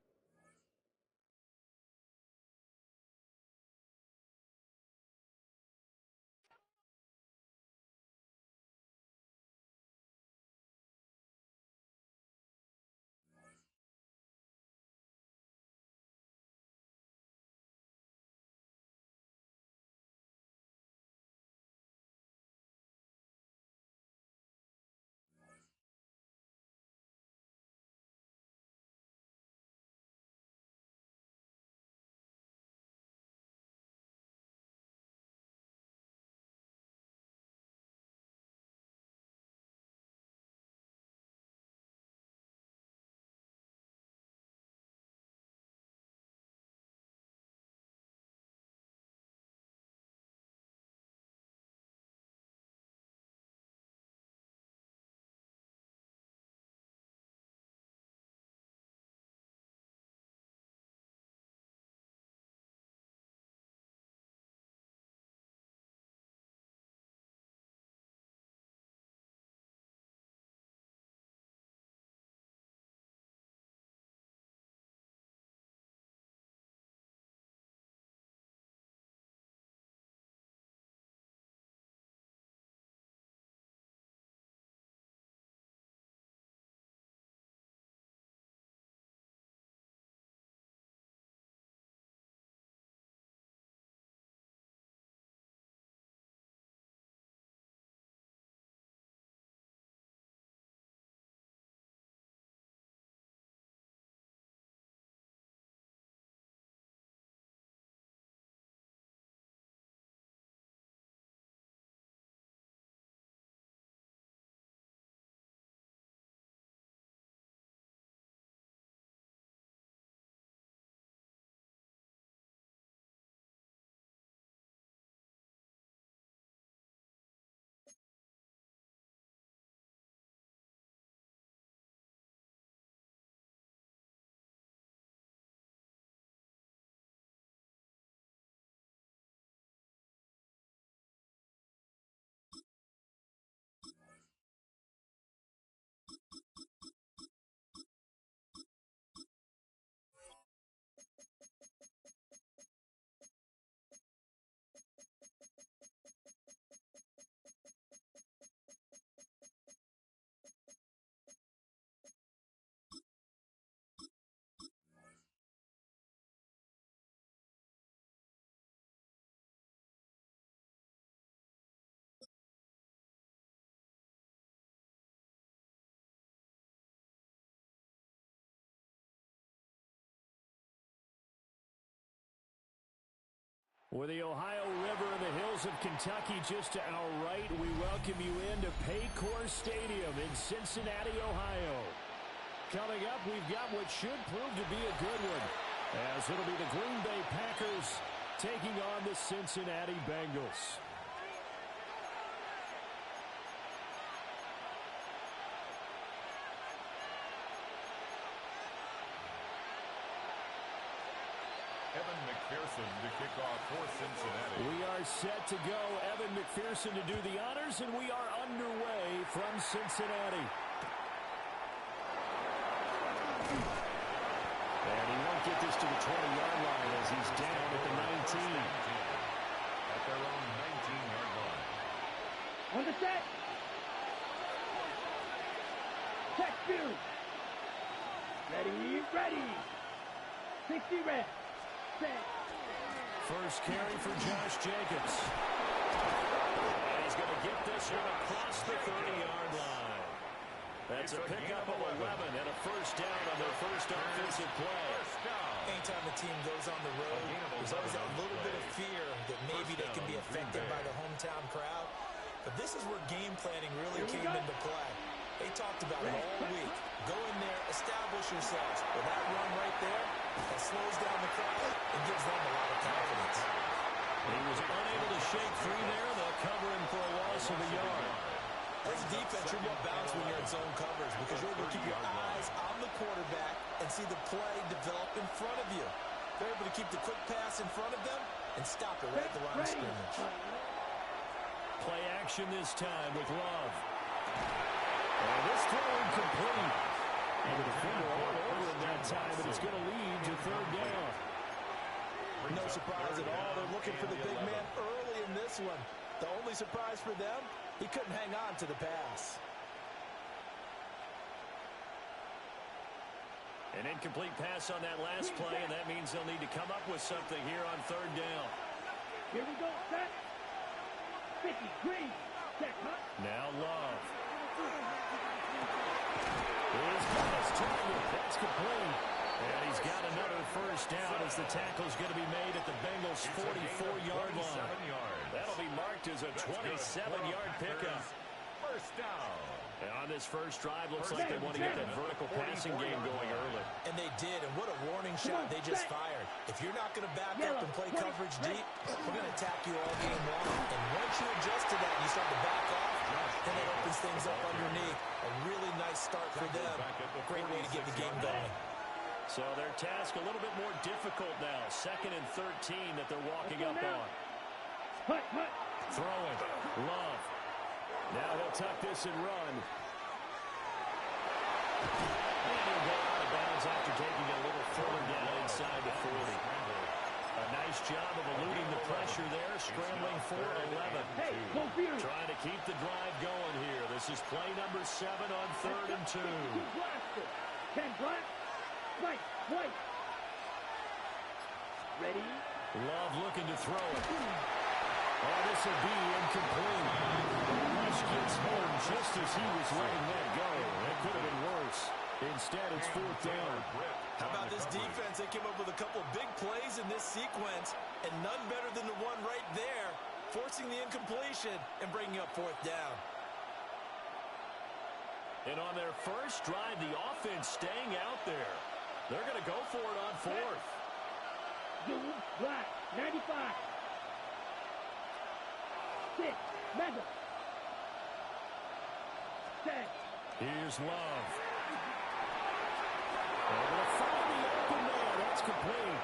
Speaker 5: With the Ohio River and the hills of Kentucky just to our right, we welcome you into Paycor Stadium in Cincinnati, Ohio. Coming up, we've got what should prove to be a good one, as it'll be the Green Bay Packers taking on the Cincinnati Bengals.
Speaker 2: Evan McPherson to kick off for Cincinnati.
Speaker 5: We are set to go. Evan McPherson to do the honors, and we are underway from Cincinnati. And he won't get this to the 20-yard line as he's down at the 19.
Speaker 2: At their own 19-yard line.
Speaker 4: On the set. Check two. Ready, ready. 60 reps.
Speaker 5: First carry for Josh Jacobs. And he's going to get this one across the 30-yard line. That's a pickup of 11 and a first down on their first offensive play.
Speaker 6: Anytime a team goes on the road, there's always that little bit of fear that maybe they can be affected by the hometown crowd. But this is where game planning really came into play. They talked about it all week. Go in there, establish yourselves. With that run right there, that slows down the crowd and gives them a lot of confidence.
Speaker 5: He was unable to shake free there. They'll cover him for a loss of a yard.
Speaker 6: As a defense, you're going to bounce when you're in zone coverage because you're able to keep your eyes on the quarterback and see the play develop in front of you. They're able to keep the quick pass in front of them and stop it right at the line of scrimmage.
Speaker 5: Play action this time with Love. And this throw incomplete. And the defender all over him that time, but it's going to lead to third down.
Speaker 6: No surprise at all. They're looking for the big man early in this one. The only surprise for them, he couldn't hang on to the pass.
Speaker 5: An incomplete pass on that last play, and that means they'll need to come up with something here on third down.
Speaker 4: Here we go, set. 50, green, set, hut.
Speaker 5: Now Love. He's got his target. That's complete. And he's got another first down as the tackle's going to be made at the Bengals' 44-yard line. That'll be marked as a 27-yard pickup.
Speaker 2: First down.
Speaker 5: And on this first drive, looks like they want to get that vertical passing game going early.
Speaker 6: And they did, and what a warning shot they just fired. If you're not going to back up and play coverage deep, we're going to attack you all game long. And once you adjust to that and you start to back off, then it opens things up underneath. A really nice start for them. Great way to get the game going.
Speaker 5: So their task a little bit more difficult now. 2nd and 13 that they're walking up on. Throwing. Love. Now he'll tuck this and run. And he'll go out of bounds after taking it a little further down inside the 40. A nice job of eluding the pressure there, scrambling for 11. Trying to keep the drive going here. This is play number 7 on 3rd and 2.
Speaker 4: 10 black, white. Ready?
Speaker 5: Love looking to throw it. Oh, this will be incomplete. Rush gets home just as he was letting that go. That could have been worse. Instead, it's 4th down.
Speaker 6: How about this defense? They came up with a couple of big plays in this sequence, and none better than the one right there, forcing the incompletion and bringing up 4th down.
Speaker 5: And on their first drive, the offense staying out there. They're going to go for it on 4th.
Speaker 4: Blue, black, 95. 6, Madden. 10.
Speaker 5: Here's Love. Able to find the open man. That's complete.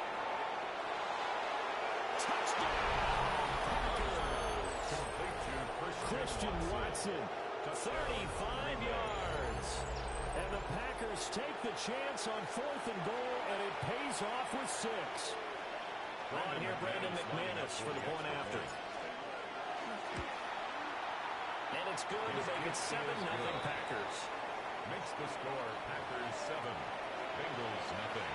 Speaker 5: Touchdown! Christian Watson, 35 yards. And the Packers take the chance on 4th and goal, and it pays off with 6. On here, Brandon McManus for the point after. And it's good to make it 7-0 Packers.
Speaker 2: Makes the score Packers 7, Bengals nothing.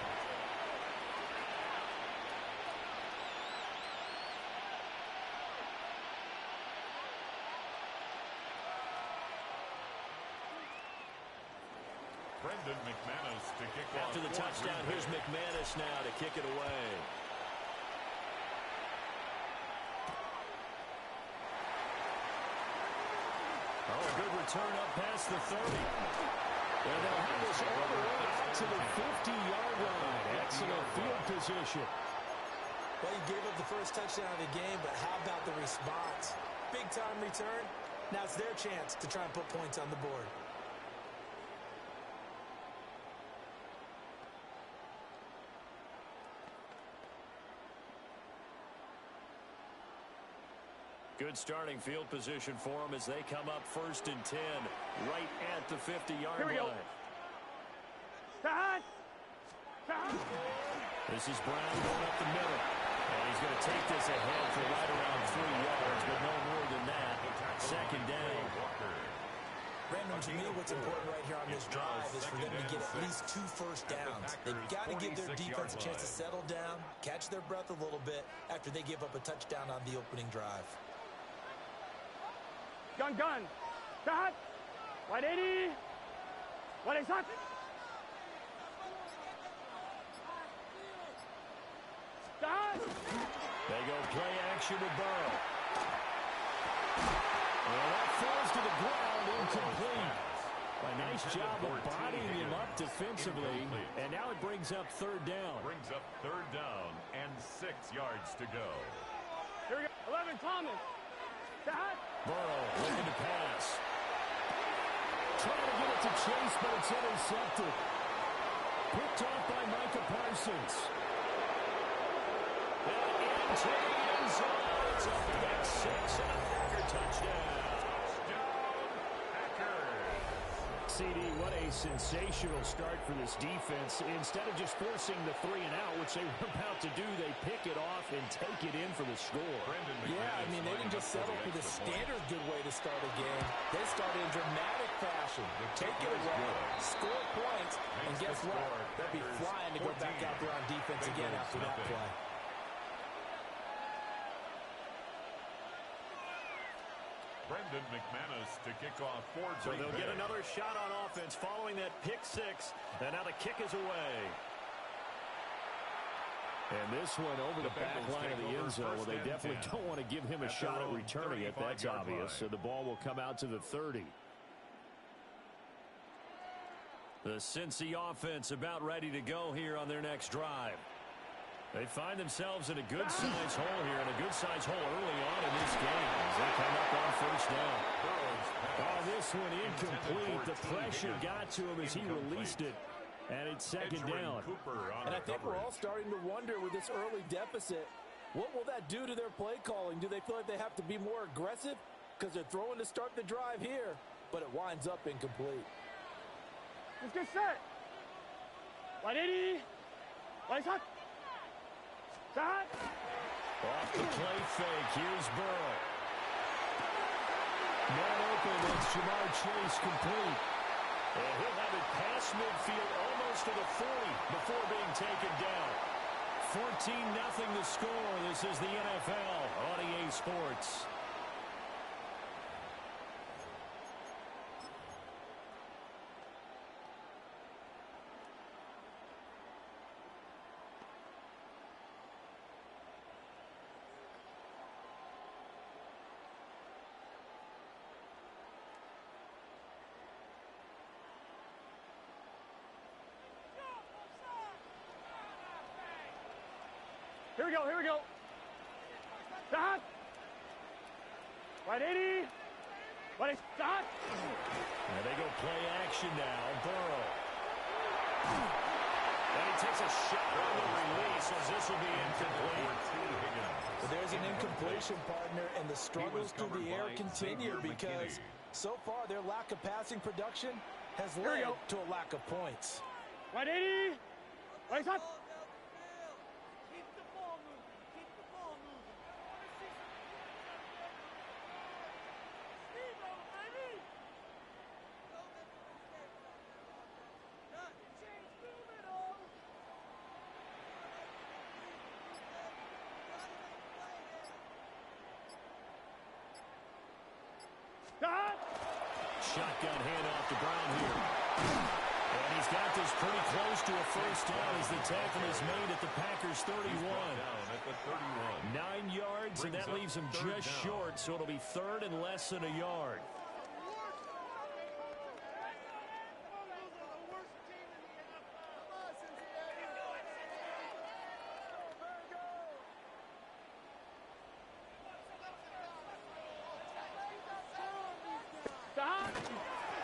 Speaker 2: Brendan McManus to kick off.
Speaker 5: After the touchdown, here's McManus now to kick it away. Oh, a good return up past the 30. And they'll have this all the way out to the 50-yard line. Excellent field position.
Speaker 6: Well, you gave up the first touchdown of the game, but how about the response? Big-time return. Now it's their chance to try and put points on the board.
Speaker 5: Good starting field position for them as they come up 1st and 10, right at the 50-yard line. This is Brown going up the middle. And he's going to take this ahead for right around 3 yards, but no more than that. 2nd down.
Speaker 6: Brandon, to me, what's important right here on this drive is for them to get at least 2 first downs. They've got to give their defense a chance to settle down, catch their breath a little bit after they give up a touchdown on the opening drive.
Speaker 8: Gun. Cut. 180. What is that?
Speaker 5: They go play action with Burrow. And that falls to the ground, incomplete. A nice job of bodying him up defensively. And now it brings up 3rd down.
Speaker 2: Brings up 3rd down and 6 yards to go.
Speaker 8: Here we go. 11, Thomas.
Speaker 5: Burrow looking to pass. Trying to get it to Chase, but it's intercepted. Picked off by Micah Parsons. And into the end zone. It's a pick 6 and a Packer touchdown. CD, what a sensational start for this defense. Instead of just forcing the 3 and out, which they were about to do, they pick it off and take it in for the score.
Speaker 7: Yeah, I mean, they didn't just settle for the standard good way to start a game. They started in dramatic fashion. Take it away, score points, and guess what? They'll be flying to go back out there on defense again after that play.
Speaker 2: Brendan McManus to kick off for
Speaker 5: So they'll get another shot on offense following that pick 6. And now the kick is away. And this one over the back line of the end zone. Well, they definitely don't want to give him a shot at returning it. That's obvious. So the ball will come out to the 30. The Cincy offense about ready to go here on their next drive. They find themselves in a good-sized hole here, and a good-sized hole early on in this game as they come up on first down. Oh, this one incomplete. The pressure got to him as he released it, and it's second down.
Speaker 7: And I think we're all starting to wonder with this early deficit, what will that do to their play calling? Do they feel like they have to be more aggressive because they're throwing to start the drive here, but it winds up incomplete?
Speaker 8: Let's get set. 180. Lights up. Shot.
Speaker 5: Off the play fake. Here's Burrow. Man open. That's Jamar Chase complete. And he'll have it past midfield almost to the 40 before being taken down. 14-0 the score. This is the NFL on EA Sports.
Speaker 8: Here we go, here we go. Stop. 180. 180. Stop.
Speaker 5: And they go play action now. Burrow. And he takes a shot on the release as this will be incomplete.
Speaker 7: Well, there's an incompletion, partner, and the struggles through the air continue because so far their lack of passing production has led to a lack of points.
Speaker 8: 180. Lights up.
Speaker 5: Shotgun handoff to Brown here. And he's got this pretty close to a first down as the tackle is made at the Packers 31. 9 yards, and that leaves him just short, so it'll be third and less than a yard.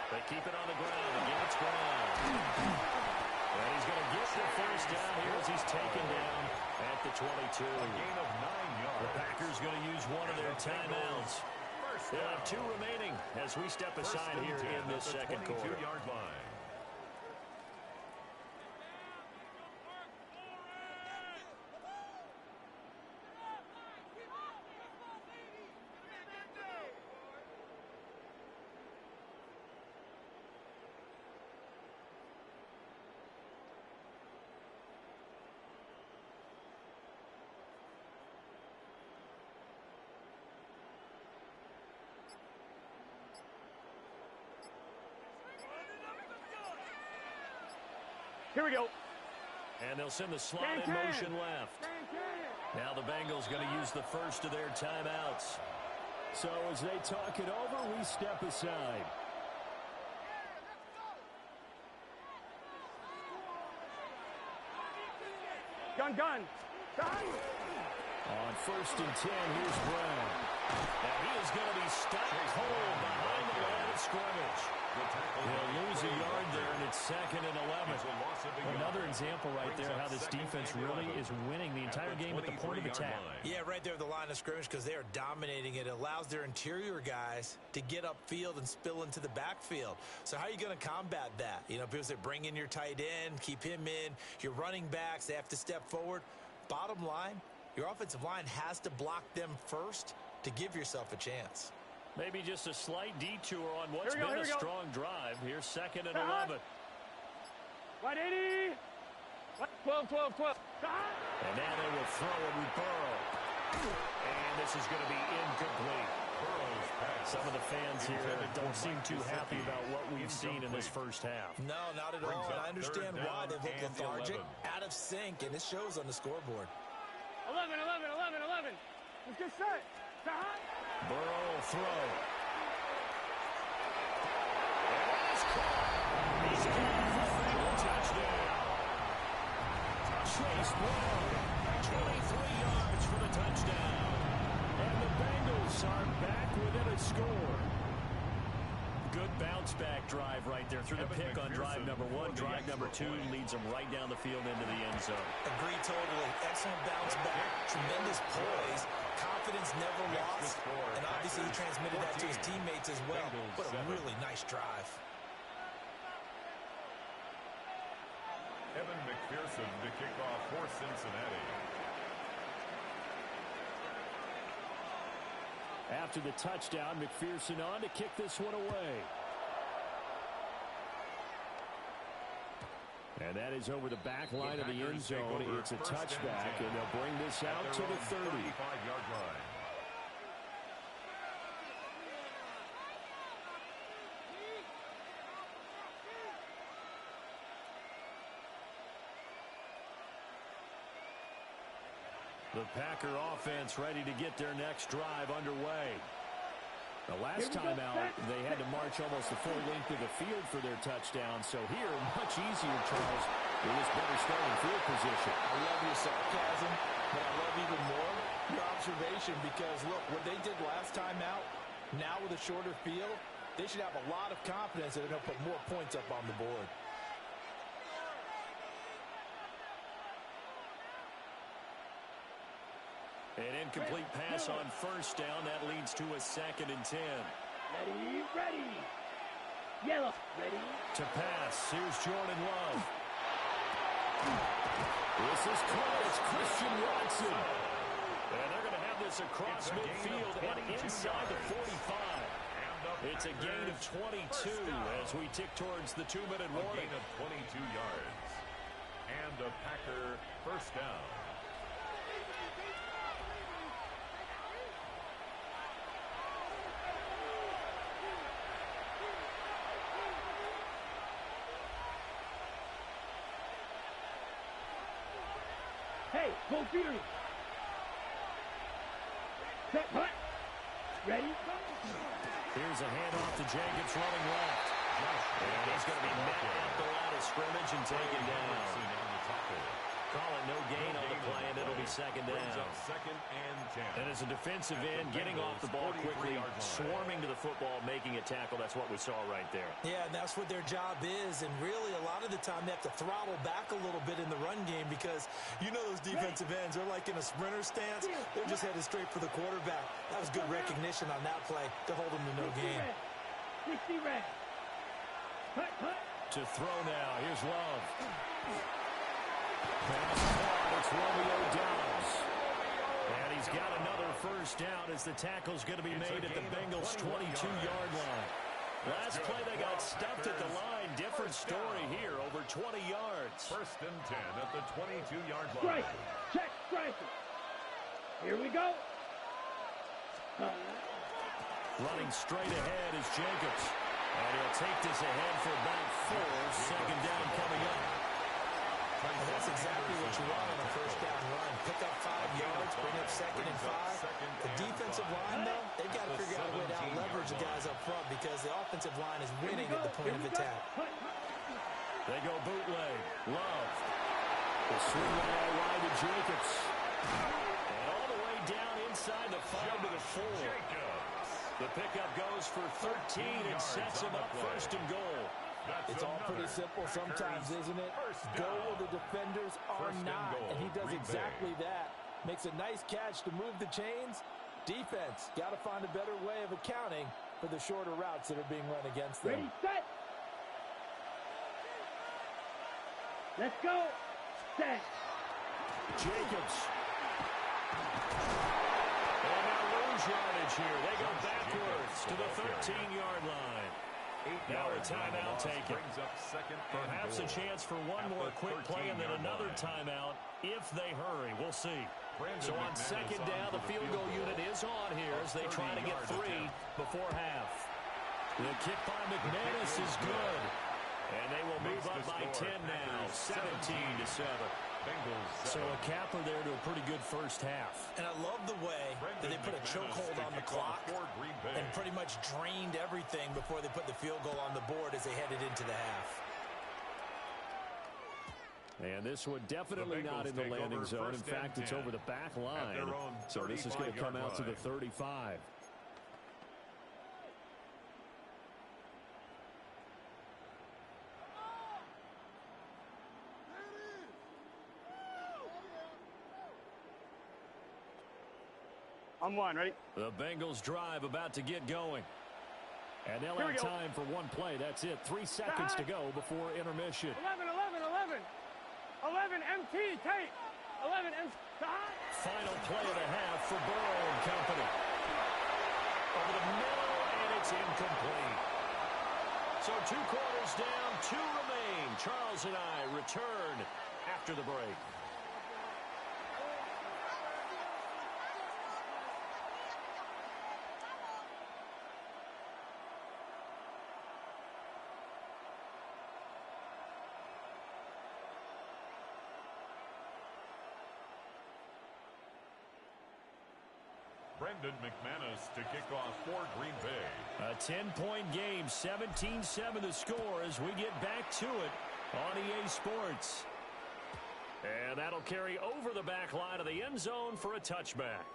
Speaker 5: They keep it on the ground. Again, it's Brown. And he's going to get the first down here as he's taken down at the 22.
Speaker 2: A gain of 9 yards.
Speaker 5: The Packers going to use one of their timeouts. They'll have 2 remaining as we step aside here in this second quarter.
Speaker 2: 22-yard line.
Speaker 8: Here we go.
Speaker 5: And they'll send the slot in motion left. Now the Bengals going to use the first of their timeouts. So as they talk it over, we step aside.
Speaker 8: Gun.
Speaker 5: On 1st and 10, here's Brown. And he is going to be stopped cold behind the line of scrimmage. He'll lose a yard there, and it's 2nd and 11. Another example right there how this defense really is winning the entire game at the point of attack.
Speaker 6: Yeah, right there at the line of scrimmage because they are dominating it. It allows their interior guys to get upfield and spill into the backfield. So how are you going to combat that? You know, people say bring in your tight end, keep him in. Your running backs, they have to step forward. Bottom line, your offensive line has to block them first to give yourself a chance.
Speaker 5: Maybe just a slight detour on what's been a strong drive. Here's 2nd and 11.
Speaker 8: Right 80. 12.
Speaker 5: And now they will throw it with Burrow. And this is going to be incomplete. Some of the fans here don't seem too happy about what we've seen in this first half.
Speaker 6: No, not at all. And I understand why they look lethargic, out of sync, and it shows on the scoreboard.
Speaker 8: 11. Let's get set.
Speaker 5: Burrow will throw. He's caught for a touchdown. Chase Burrow, 23 yards for the touchdown. And the Bengals are back within a score. Good bounce-back drive right there. Through the pick on drive number 1. Drive number 2 leads them right down the field into the end zone.
Speaker 6: Agree totally. Excellent bounce-back. Tremendous poise. Confidence never lost. And obviously he transmitted that to his teammates as well. What a really nice drive.
Speaker 2: Evan McPherson to kick off for Cincinnati.
Speaker 5: After the touchdown, McPherson on to kick this one away. And that is over the back line of the end zone. It's a touchback, and they'll bring this out to the 30.
Speaker 2: 35-yard line.
Speaker 5: The Packer offense ready to get their next drive underway. The last time out, they had to march almost the full length of the field for their touchdown. So here, much easier, Charles, with this better starting field position.
Speaker 6: I love your sarcasm, but I love even more your observation because, look, what they did last time out, now with a shorter field, they should have a lot of confidence that they're going to put more points up on the board.
Speaker 5: An incomplete pass on first down. That leads to a 2nd and 10.
Speaker 4: Ready. Yellow. Ready.
Speaker 5: To pass. Here's Jordan Love. This is caught. It's Christian Watson. And they're going to have this across midfield and inside the 45. It's a gain of 22 as we tick towards the 2-minute warning.
Speaker 2: A gain of 22 yards. And a Packer first down.
Speaker 4: Hey, go Fury. Set, punt. Ready?
Speaker 5: Here's a handoff to Jacobs running left. And he's going to be met at the line of scrimmage and taken down. Call it no gain on the play, and it'll be 2nd down.
Speaker 2: 2nd and 10.
Speaker 5: And as a defensive end, getting off the ball quickly, swarming to the football, making a tackle, that's what we saw right there.
Speaker 6: Yeah, and that's what their job is. And really, a lot of the time, they have to throttle back a little bit in the run game because you know those defensive ends, they're like in a sprinter stance. They're just headed straight for the quarterback. That was good recognition on that play to hold them to no gain.
Speaker 4: 60 red. Punt.
Speaker 5: To throw now, here's Love. Pass caught, it's Romeo Doubs. And he's got another first down as the tackle's going to be made at the Bengals' 22-yard line. Last play, they got stuffed at the line. Different story here, over 20 yards.
Speaker 2: 1st and 10 at the 22-yard line.
Speaker 4: Check, strike. Here we go.
Speaker 5: Running straight ahead is Jacobs. And he'll take this ahead for about 4. 2nd down coming up.
Speaker 6: And that's exactly what you want on a first down run. Pick up 5 yards, bring up 2nd and 5. The defensive line, though, they've got to figure out a way to out-leverage the guys up front because the offensive line is winning at the point of attack.
Speaker 5: They go bootleg. Love. The swing right wide to Jacobs. And all the way down inside the 5 to the 4. The pickup goes for 13 and sets him up first and goal.
Speaker 6: It's all pretty simple sometimes, isn't it? Go where the defenders are not, and he does exactly that. Makes a nice catch to move the chains. Defense, got to find a better way of accounting for the shorter routes that are being run against them.
Speaker 4: Ready, set. Let's go. Set.
Speaker 5: Jacobs. And now lose yardage here. They go backwards to the 13-yard line. Now a timeout taken. Perhaps a chance for one more quick play and then another timeout if they hurry. We'll see. So on second down, the field goal unit is on here as they try to get 3 before half. The kick by McManus is good. And they will move up by 10 now, 17-7. So a capper there to a pretty good first half.
Speaker 6: And I love the way that they put a chokehold on the clock and pretty much drained everything before they put the field goal on the board as they headed into the half.
Speaker 5: And this one definitely not in the landing zone. In fact, it's over the back line. So this is going to come out to the 35.
Speaker 8: I'm one, ready?
Speaker 5: The Bengals drive about to get going. And they'll have time for one play. That's it. 3 seconds to go before intermission.
Speaker 8: 11, 11, 11. 11, MT, tape. 11, MT.
Speaker 5: Final play of the half for Burrow and company. Over the middle, and it's incomplete. So 2 quarters down, 2 remain. Charles and I return after the break.
Speaker 2: Brendan McManus to kick off for Green Bay.
Speaker 5: A 10-point game, 17-7 the score as we get back to it on EA Sports. And that'll carry over the back line of the end zone for a touchback.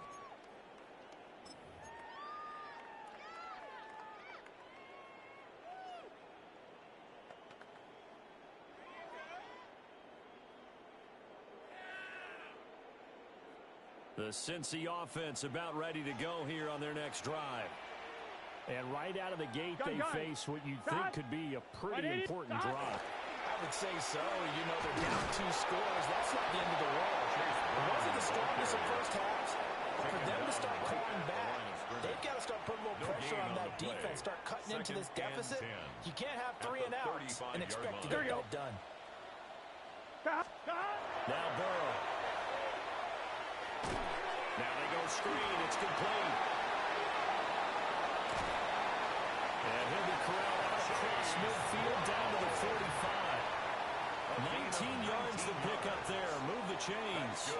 Speaker 5: The Cincy offense about ready to go here on their next drive. And right out of the gate, they face what you'd think could be a pretty important drive.
Speaker 6: I would say so. You know, they're down 2 scores. That's not the end of the world. It wasn't the strongest of first halves, but for them to start clawing back, they've got to start putting a little pressure on that defense, start cutting into this deficit. You can't have 3 and outs and expect to get that done.
Speaker 5: Now Burrow. Now they go screen. It's complete. And he'll be corralled out across midfield down to the 45. 19 yards to pick up there. Move the chains.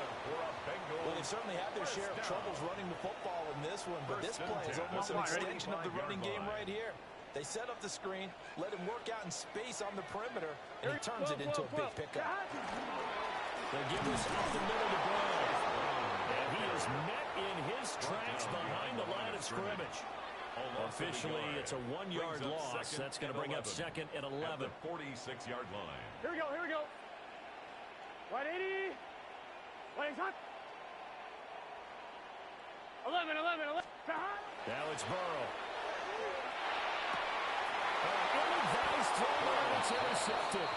Speaker 6: Well, they certainly had their share of troubles running the football in this one, but this play is almost an extension of the running game right here. They set up the screen, let him work out in space on the perimeter, and he turns it into a big pickup.
Speaker 5: They give us up the middle to Brown. And he is met in his tracks behind the line of scrimmage. Officially, it's a 1-yard loss. That's going to bring up second and 11.
Speaker 2: 46-yard line.
Speaker 8: Here we go, here we go. 180. Wait, hot. 11, 11, 11.
Speaker 5: Now it's Burrow. Ill-advised throw, and it's intercepted.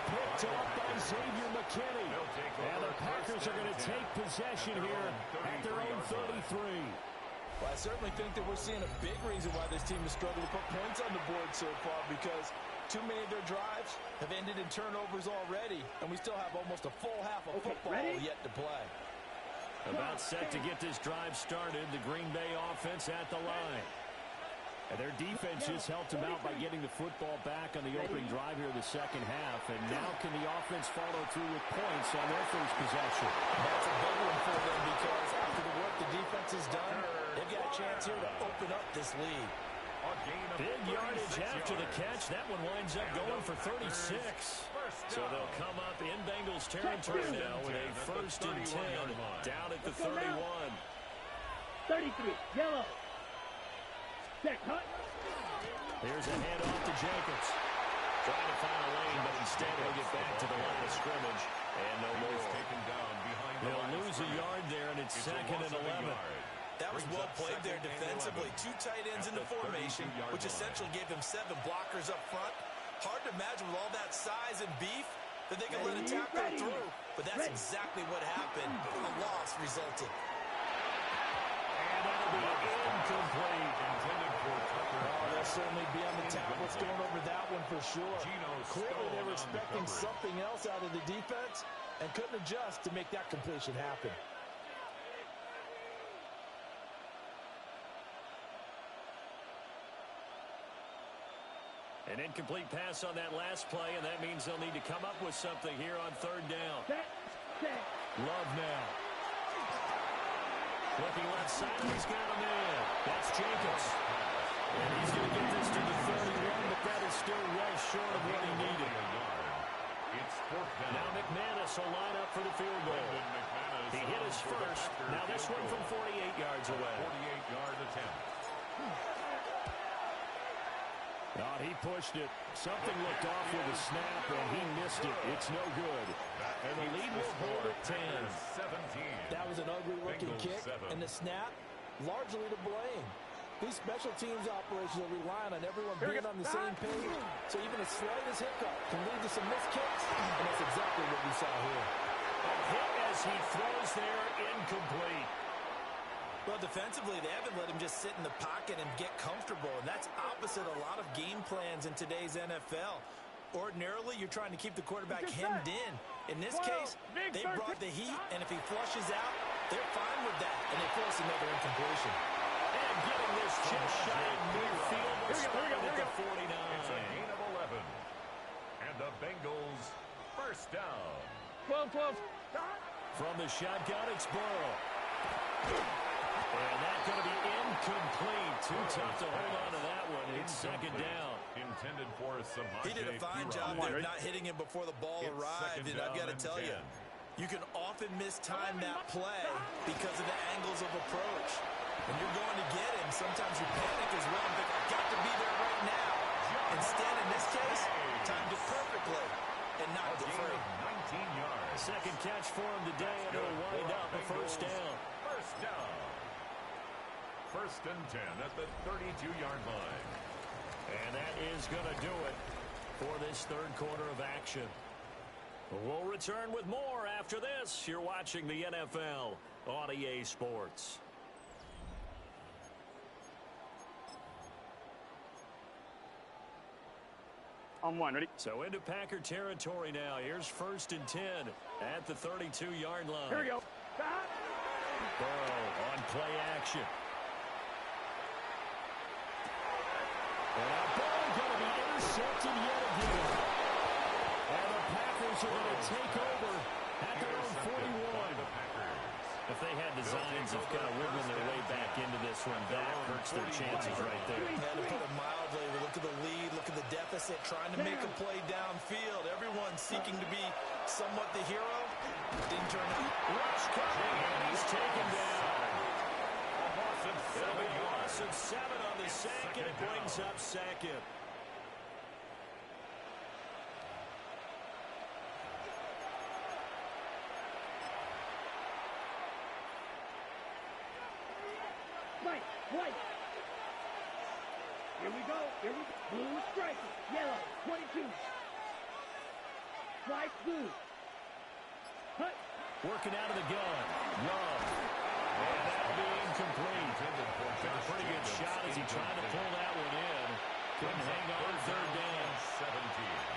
Speaker 5: Picked up by Xavier McKinney. And the Packers are going to take possession here at their own 33.
Speaker 6: Well, I certainly think that we're seeing a big reason why this team has struggled to put points on the board so far, because too many of their drives have ended in turnovers already, and we still have almost a full half of football yet to play.
Speaker 5: About set to get this drive started, the Green Bay offense at the line. And their defense just helped them out by getting the football back on the opening drive here in the second half. And now can the offense follow through with points on their first possession?
Speaker 6: That's a big one for them, because after the work the defense has done, they've got a chance here to open up this lead.
Speaker 5: Big yardage after the catch. That one winds up going for 36. So they'll come up in Bengals territory now with a 1st and 10 down at the 31.
Speaker 4: 33, yellow. Check, hut.
Speaker 5: Here's a handoff to Jacobs. Trying to find a lane, but instead he'll get back to the line of scrimmage. And no more.
Speaker 2: Taken down behind the
Speaker 5: They'll lose a yard there, and it's second and 11.
Speaker 6: That was well played there defensively. 2 tight ends in the formation, which essentially gave them 7 blockers up front. Hard to imagine with all that size and beef that they could let a tackler through. But that's exactly what happened. A loss resulted.
Speaker 5: And that'll be incomplete.
Speaker 2: Intended for Tucker.
Speaker 7: Oh, they'll certainly be on the tablets going over that one for sure. Clearly they were expecting something else out of the defense and couldn't adjust to make that completion happen.
Speaker 5: An incomplete pass on that last play, and that means they'll need to come up with something here on third down. Love now. Looking left side, and he's got a man. That's Jacobs. And he's going to get this to the 31, but that is still well short of what he needed.
Speaker 2: It's fourth down.
Speaker 5: Now McManus will line up for the field goal. He hit his first. Now this one from 48 yards away.
Speaker 2: 48-yard attempt.
Speaker 5: Oh, he pushed it. Something looked off with a snap, and he missed it. It's no good. And the lead will hold at 10.
Speaker 2: 17.
Speaker 7: That was an ugly-looking kick, and the snap largely to blame. These special teams operations are relying on everyone being on the same page, so even the slightest hiccup can lead to some missed kicks, and that's exactly what we saw here.
Speaker 5: A hit as he throws there, incomplete.
Speaker 6: Well, defensively, they haven't let him just sit in the pocket and get comfortable, and that's opposite a lot of game plans in today's NFL. Ordinarily, you're trying to keep the quarterback hemmed in. In this case, they brought the heat, and if he flushes out, they're fine with that, and they force another incompletion.
Speaker 5: And getting this chip shot in midfield, we're starting at the 49.
Speaker 2: It's a gain of 11. And the Bengals first down.
Speaker 8: 12.
Speaker 5: From the shotgun, it's Burrow. And that's going to be incomplete. Too tough to hold on to that one. It's second down.
Speaker 2: Intended for some.
Speaker 6: He did a fine job there not hitting him before the ball arrived, and I've got to tell you, you can often mistime that play because of the angles of approach. When you're going to get him, sometimes you panic as well and think, I've got to be there right now. Instead, in this case, timed it perfectly and knocked it free.
Speaker 2: 19 yards.
Speaker 5: Second catch for him today, and it'll wind up a first down.
Speaker 2: First down. First and 10 at the 32-yard line.
Speaker 5: And that is going to do it for this third quarter of action. We'll return with more after this. You're watching the NFL on EA Sports.
Speaker 8: On one, ready?
Speaker 5: So into Packer territory now. Here's first and 10 at the 32-yard line.
Speaker 8: Here we go.
Speaker 5: Burrow on play action. And that ball going to be intercepted yet again. And the Packers are going to take over at their own 41. If they had designs of kind of wiggling their way back into this one, that hurts their chances right there.
Speaker 6: Yeah, to put it mildly, we look at the lead, look at the deficit, trying to make a play downfield. Everyone seeking to be somewhat the hero. Didn't turn out.
Speaker 5: Rush coming, and he's taken down. It'll be a loss of 7 on the sack, and it brings up second.
Speaker 4: White. Here we go. Blue striker. Yellow. 22. White, blue. Hut.
Speaker 5: Working out of the gun. Love. And that'll be incomplete. Got a pretty good shot as he tried to pull that one in. Couldn't hang on third down.
Speaker 2: 17.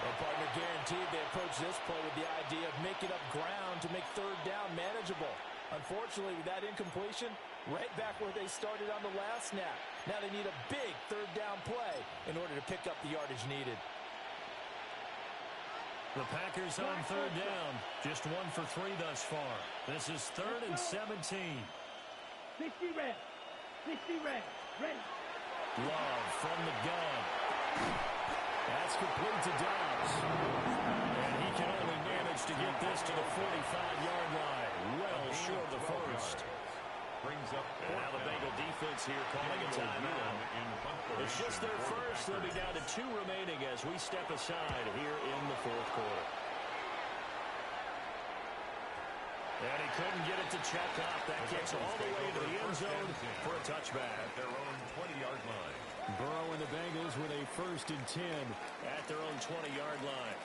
Speaker 7: Well, partner, guaranteed they approach this play with the idea of making up ground to make third down manageable. Unfortunately, with that incompletion, right back where they started on the last snap. Now they need a big third down play in order to pick up the yardage needed.
Speaker 5: The Packers on third down. Just 1 for 3 thus far. This is 3rd and 17.
Speaker 4: 60 red. Ready.
Speaker 5: Love from the gun. That's complete to Dobbs. And he can only manage to get this to the 45-yard line. Well short of the first.
Speaker 2: Brings up
Speaker 5: Now the Bengal defense here calling a timeout. It's just their first. They'll be down to 2 remaining as we step aside here in the fourth quarter. And he couldn't get it to check up. That kicks all the way to the end zone for a touchback.
Speaker 2: At their own 20-yard line.
Speaker 5: Burrow and the Bengals with a 1st and 10 at their own 20-yard line.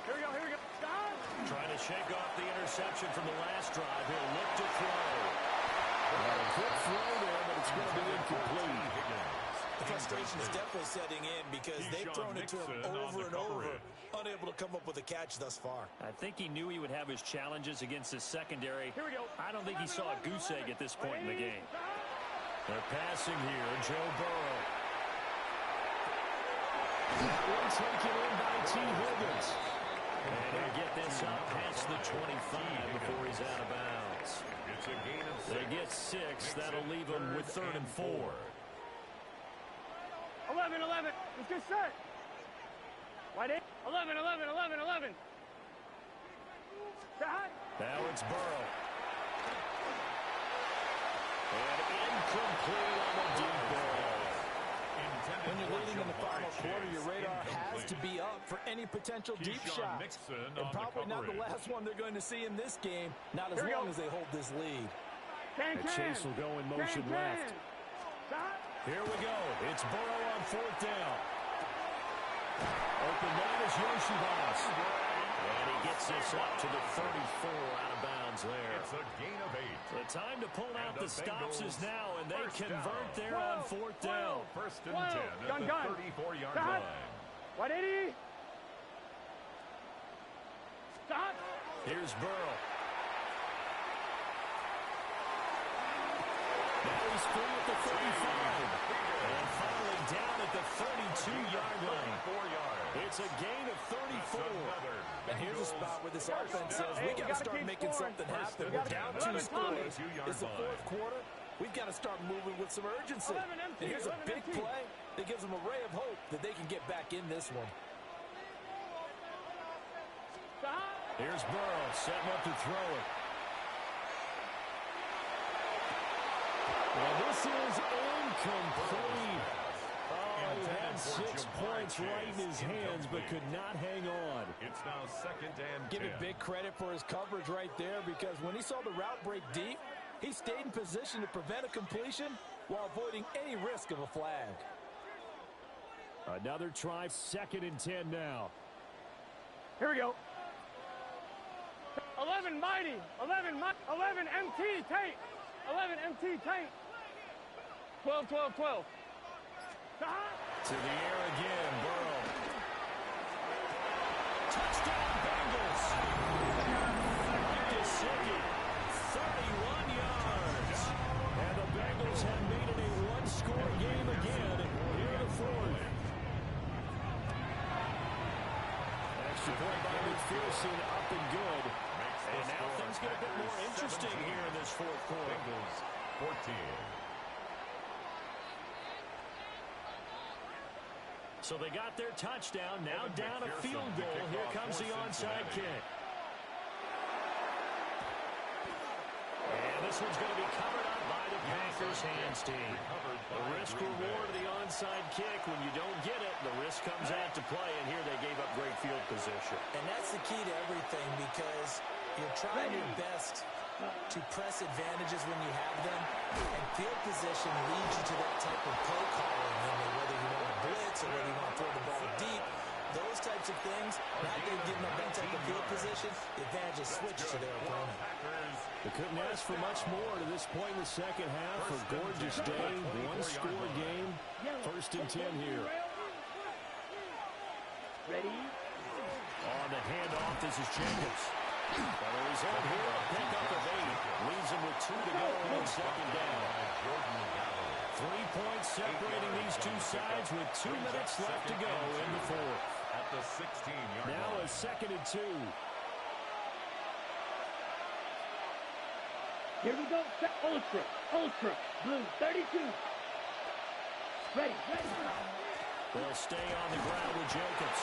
Speaker 8: Here we go, here we go. Stop!
Speaker 5: Trying to shake off the interception from the last drive. He'll look to throw. A quick throw there, but it's going to be incomplete.
Speaker 6: The frustration is definitely setting in because they've thrown it to him over and over, unable to come up with a catch thus far.
Speaker 5: I think he knew he would have his challenges against his secondary.
Speaker 8: Here we go.
Speaker 5: I don't think he saw a goose egg at this point in the game. They're passing here, Joe Burrow. That one taken in by T. Higgins. And he'll get this up past the 25 before he's out of bounds.
Speaker 2: It's a gain of 6.
Speaker 5: They get 6. That'll leave them with 3rd and 4.
Speaker 8: 11, 11. Let's get set. Wide 8. 11, 11, 11, 11.
Speaker 5: Now it's Burrow. And incomplete on the deep ball.
Speaker 6: When you're leading in the final quarter, your radar has to be up for any potential deep shot. And probably not the last one they're going to see in this game, not as long as they hold this lead.
Speaker 5: The chase will go in motion left. Here we go. It's Burrow on 4th down. Open man is Yoshibas. And he gets this up to the 34 out of bounds there.
Speaker 2: It's a gain of 8.
Speaker 5: The time to pull out the stops is now, and they convert there on 4th down.
Speaker 2: 1st and 10 at the 34-yard line.
Speaker 8: Wide 80. Stop.
Speaker 5: Here's Burrow. Now he's free at the 35. And finally down at the 32-yard line.
Speaker 2: 4 yards.
Speaker 5: It's a gain of 34.
Speaker 6: And here's a spot where this offense says we got to start making something happen. We're down 2 scores. It's the fourth quarter. We've got to start moving with some urgency. And here's a big play that gives them a ray of hope that they can get back in this one.
Speaker 5: Here's Burrow setting up to throw it. Well, this is incomplete. Oh, he had 6 points right in his hands, but could not hang on.
Speaker 2: It's now 2nd and 10.
Speaker 6: Give it big credit for his coverage right there, because when he saw the route break deep, he stayed in position to prevent a completion while avoiding any risk of a flag.
Speaker 5: Another try, 2nd and 10 now.
Speaker 8: Here we go. 11 mighty. 11 MT Tate. 11 MT Tate. 12, 12, 12.
Speaker 5: To the air again, Burrow. Touchdown, Bengals. Gesicki, 31 yards. And the Bengals have made it a one-score game again here in the fourth. Extra point by McPherson, up and good. And now things get a bit more interesting here in this fourth quarter.
Speaker 2: Bengals 14.
Speaker 5: So they got their touchdown, now down a field goal. Here comes the onside kick. And this one's going to be covered up by the Packers hands team. The risk reward of the onside kick. When you don't get it, the risk comes out to play, and here they gave up great field position.
Speaker 6: And that's the key to everything, because you're trying your best to press advantages when you have them, and field position leads you to that type of play calling, whether you want to blitz or whether you want to throw the ball deep. Those types of things, now they've given up that type of field position, the advantage is switched to their opponent.
Speaker 5: They couldn't ask for much more to this point in the second half. A gorgeous day, one-score game, 1st and 10 here.
Speaker 8: Ready?
Speaker 5: On the handoff, this is Jacobs. Well, the result here, a pickup of 8. Leaves him with 2 to go on 2nd down. 3 points separating these two sides with 2 minutes left to go in the fourth.
Speaker 2: At the 16-yard line.
Speaker 5: Now a 2nd and 2.
Speaker 4: Here we go. Ultra. Blue, 32. Ready.
Speaker 5: They'll stay on the ground with Jacobs.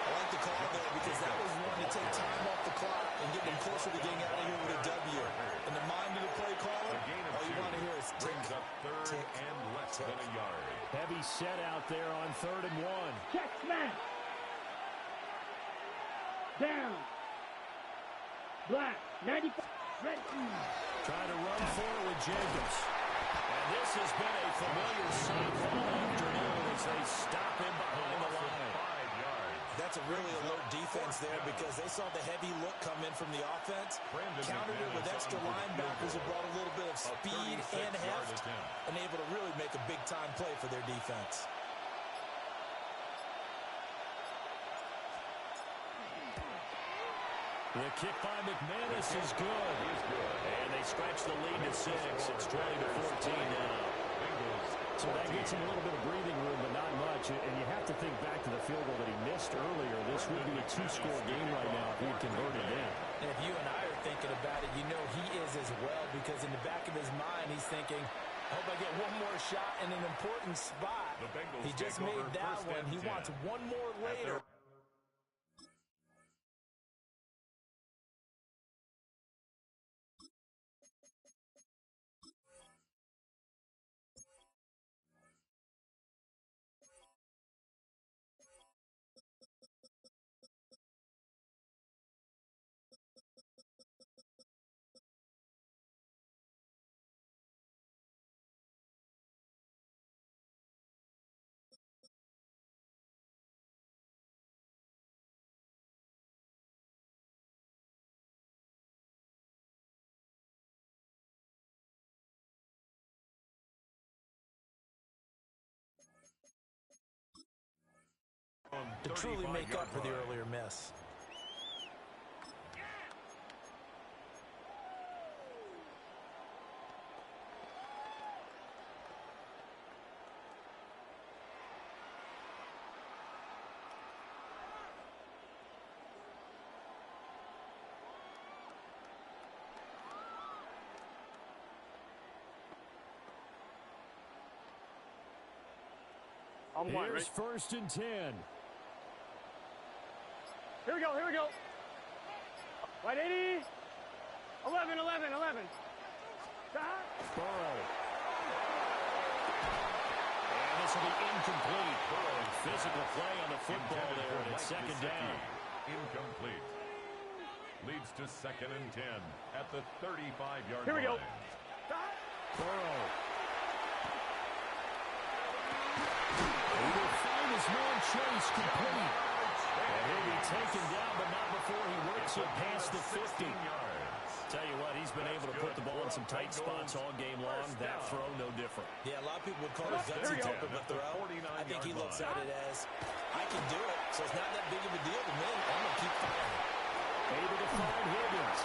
Speaker 6: I like the call there because that was one to take time off the clock and get them closer to getting out of here with a W. In the mind of the play caller, all you want to hear is tick,
Speaker 2: brings up third
Speaker 6: tick,
Speaker 2: and less
Speaker 6: tick.
Speaker 2: than a yard.
Speaker 5: Heavy set out there on 3rd and 1.
Speaker 4: Check smash. Down. Black. 95. Red.
Speaker 5: Trying to run forward with Jacobs. And this has been a familiar sight all afternoon as they stop him behind the line.
Speaker 2: 5 yards.
Speaker 6: That's a really alert defense there because they saw the heavy look come in from the offense, countered it with extra linebackers who brought a little bit of speed and heft, and able to really make a big-time play for their defense.
Speaker 5: The kick by McManus is good. And they stretch the lead to 6. It's 20-14 now. So that gets him a little bit of breathing room, but not much. And you have to think back to the field goal that he missed earlier. This would be a 2-score game right now if he had converted then.
Speaker 6: And if you and I are thinking about it, you know he is as well, because in the back of his mind, he's thinking, I hope I get one more shot in an important spot. He just made that one. He wants one more later. To truly make up for the earlier miss.
Speaker 5: Here's 1st and 10.
Speaker 8: Here we go, here we go. Right 80. 11. Stop.
Speaker 5: Burrow. And this will be incomplete. Burrow, physical play on the football there, and it's 2nd down.
Speaker 2: Incomplete. Leads to 2nd and 10 at the 35-yard line.
Speaker 8: Here we go.
Speaker 5: Burrow. He will find his man Chase complete. And he'll be taken down, but not before he works it past the 50. Tell you what, he's been able to put the ball in some tight spots all game long. That throw, no different.
Speaker 6: Yeah, a lot of people would call it a gutsy type of a throw. I think he looks at it as, I can do it, so it's not that big of a deal to me. I'm going to keep firing.
Speaker 5: Able to find Higgins.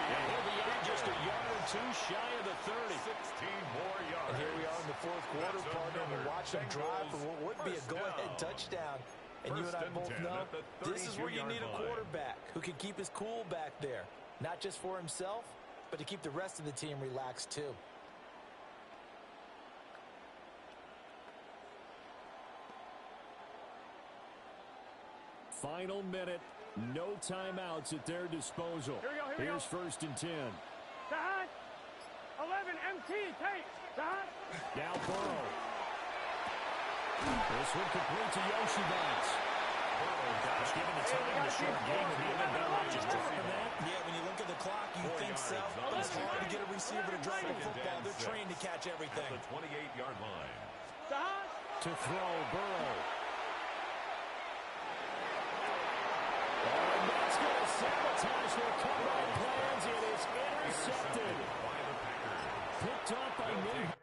Speaker 5: And he'll be out just a yard or two shy of the 30.
Speaker 2: 16 more yards.
Speaker 6: And here we are in the 4th quarter, partner, and we're watching them drive for what would be a go-ahead touchdown. And you and I both know this is where you need a quarterback who can keep his cool back there. Not just for himself, but to keep the rest of the team relaxed too.
Speaker 5: Final minute. No timeouts at their disposal.
Speaker 8: Here we go.
Speaker 5: Here's 1st and 10.
Speaker 8: Side. 11 MT. Take. Side.
Speaker 5: Now Burrow. This one complete to Yoshibans. Gosh, given the time in the short game, would be even better off just dropping that.
Speaker 6: Yeah, when you look at the clock, you think so. But it's hard to get a receiver to drop a football. They're trained to catch everything.
Speaker 2: At the 28-yard line.
Speaker 5: To throw, Burrow. And that's going to sabotage their comeback plans. It is intercepted. Picked up by Nate.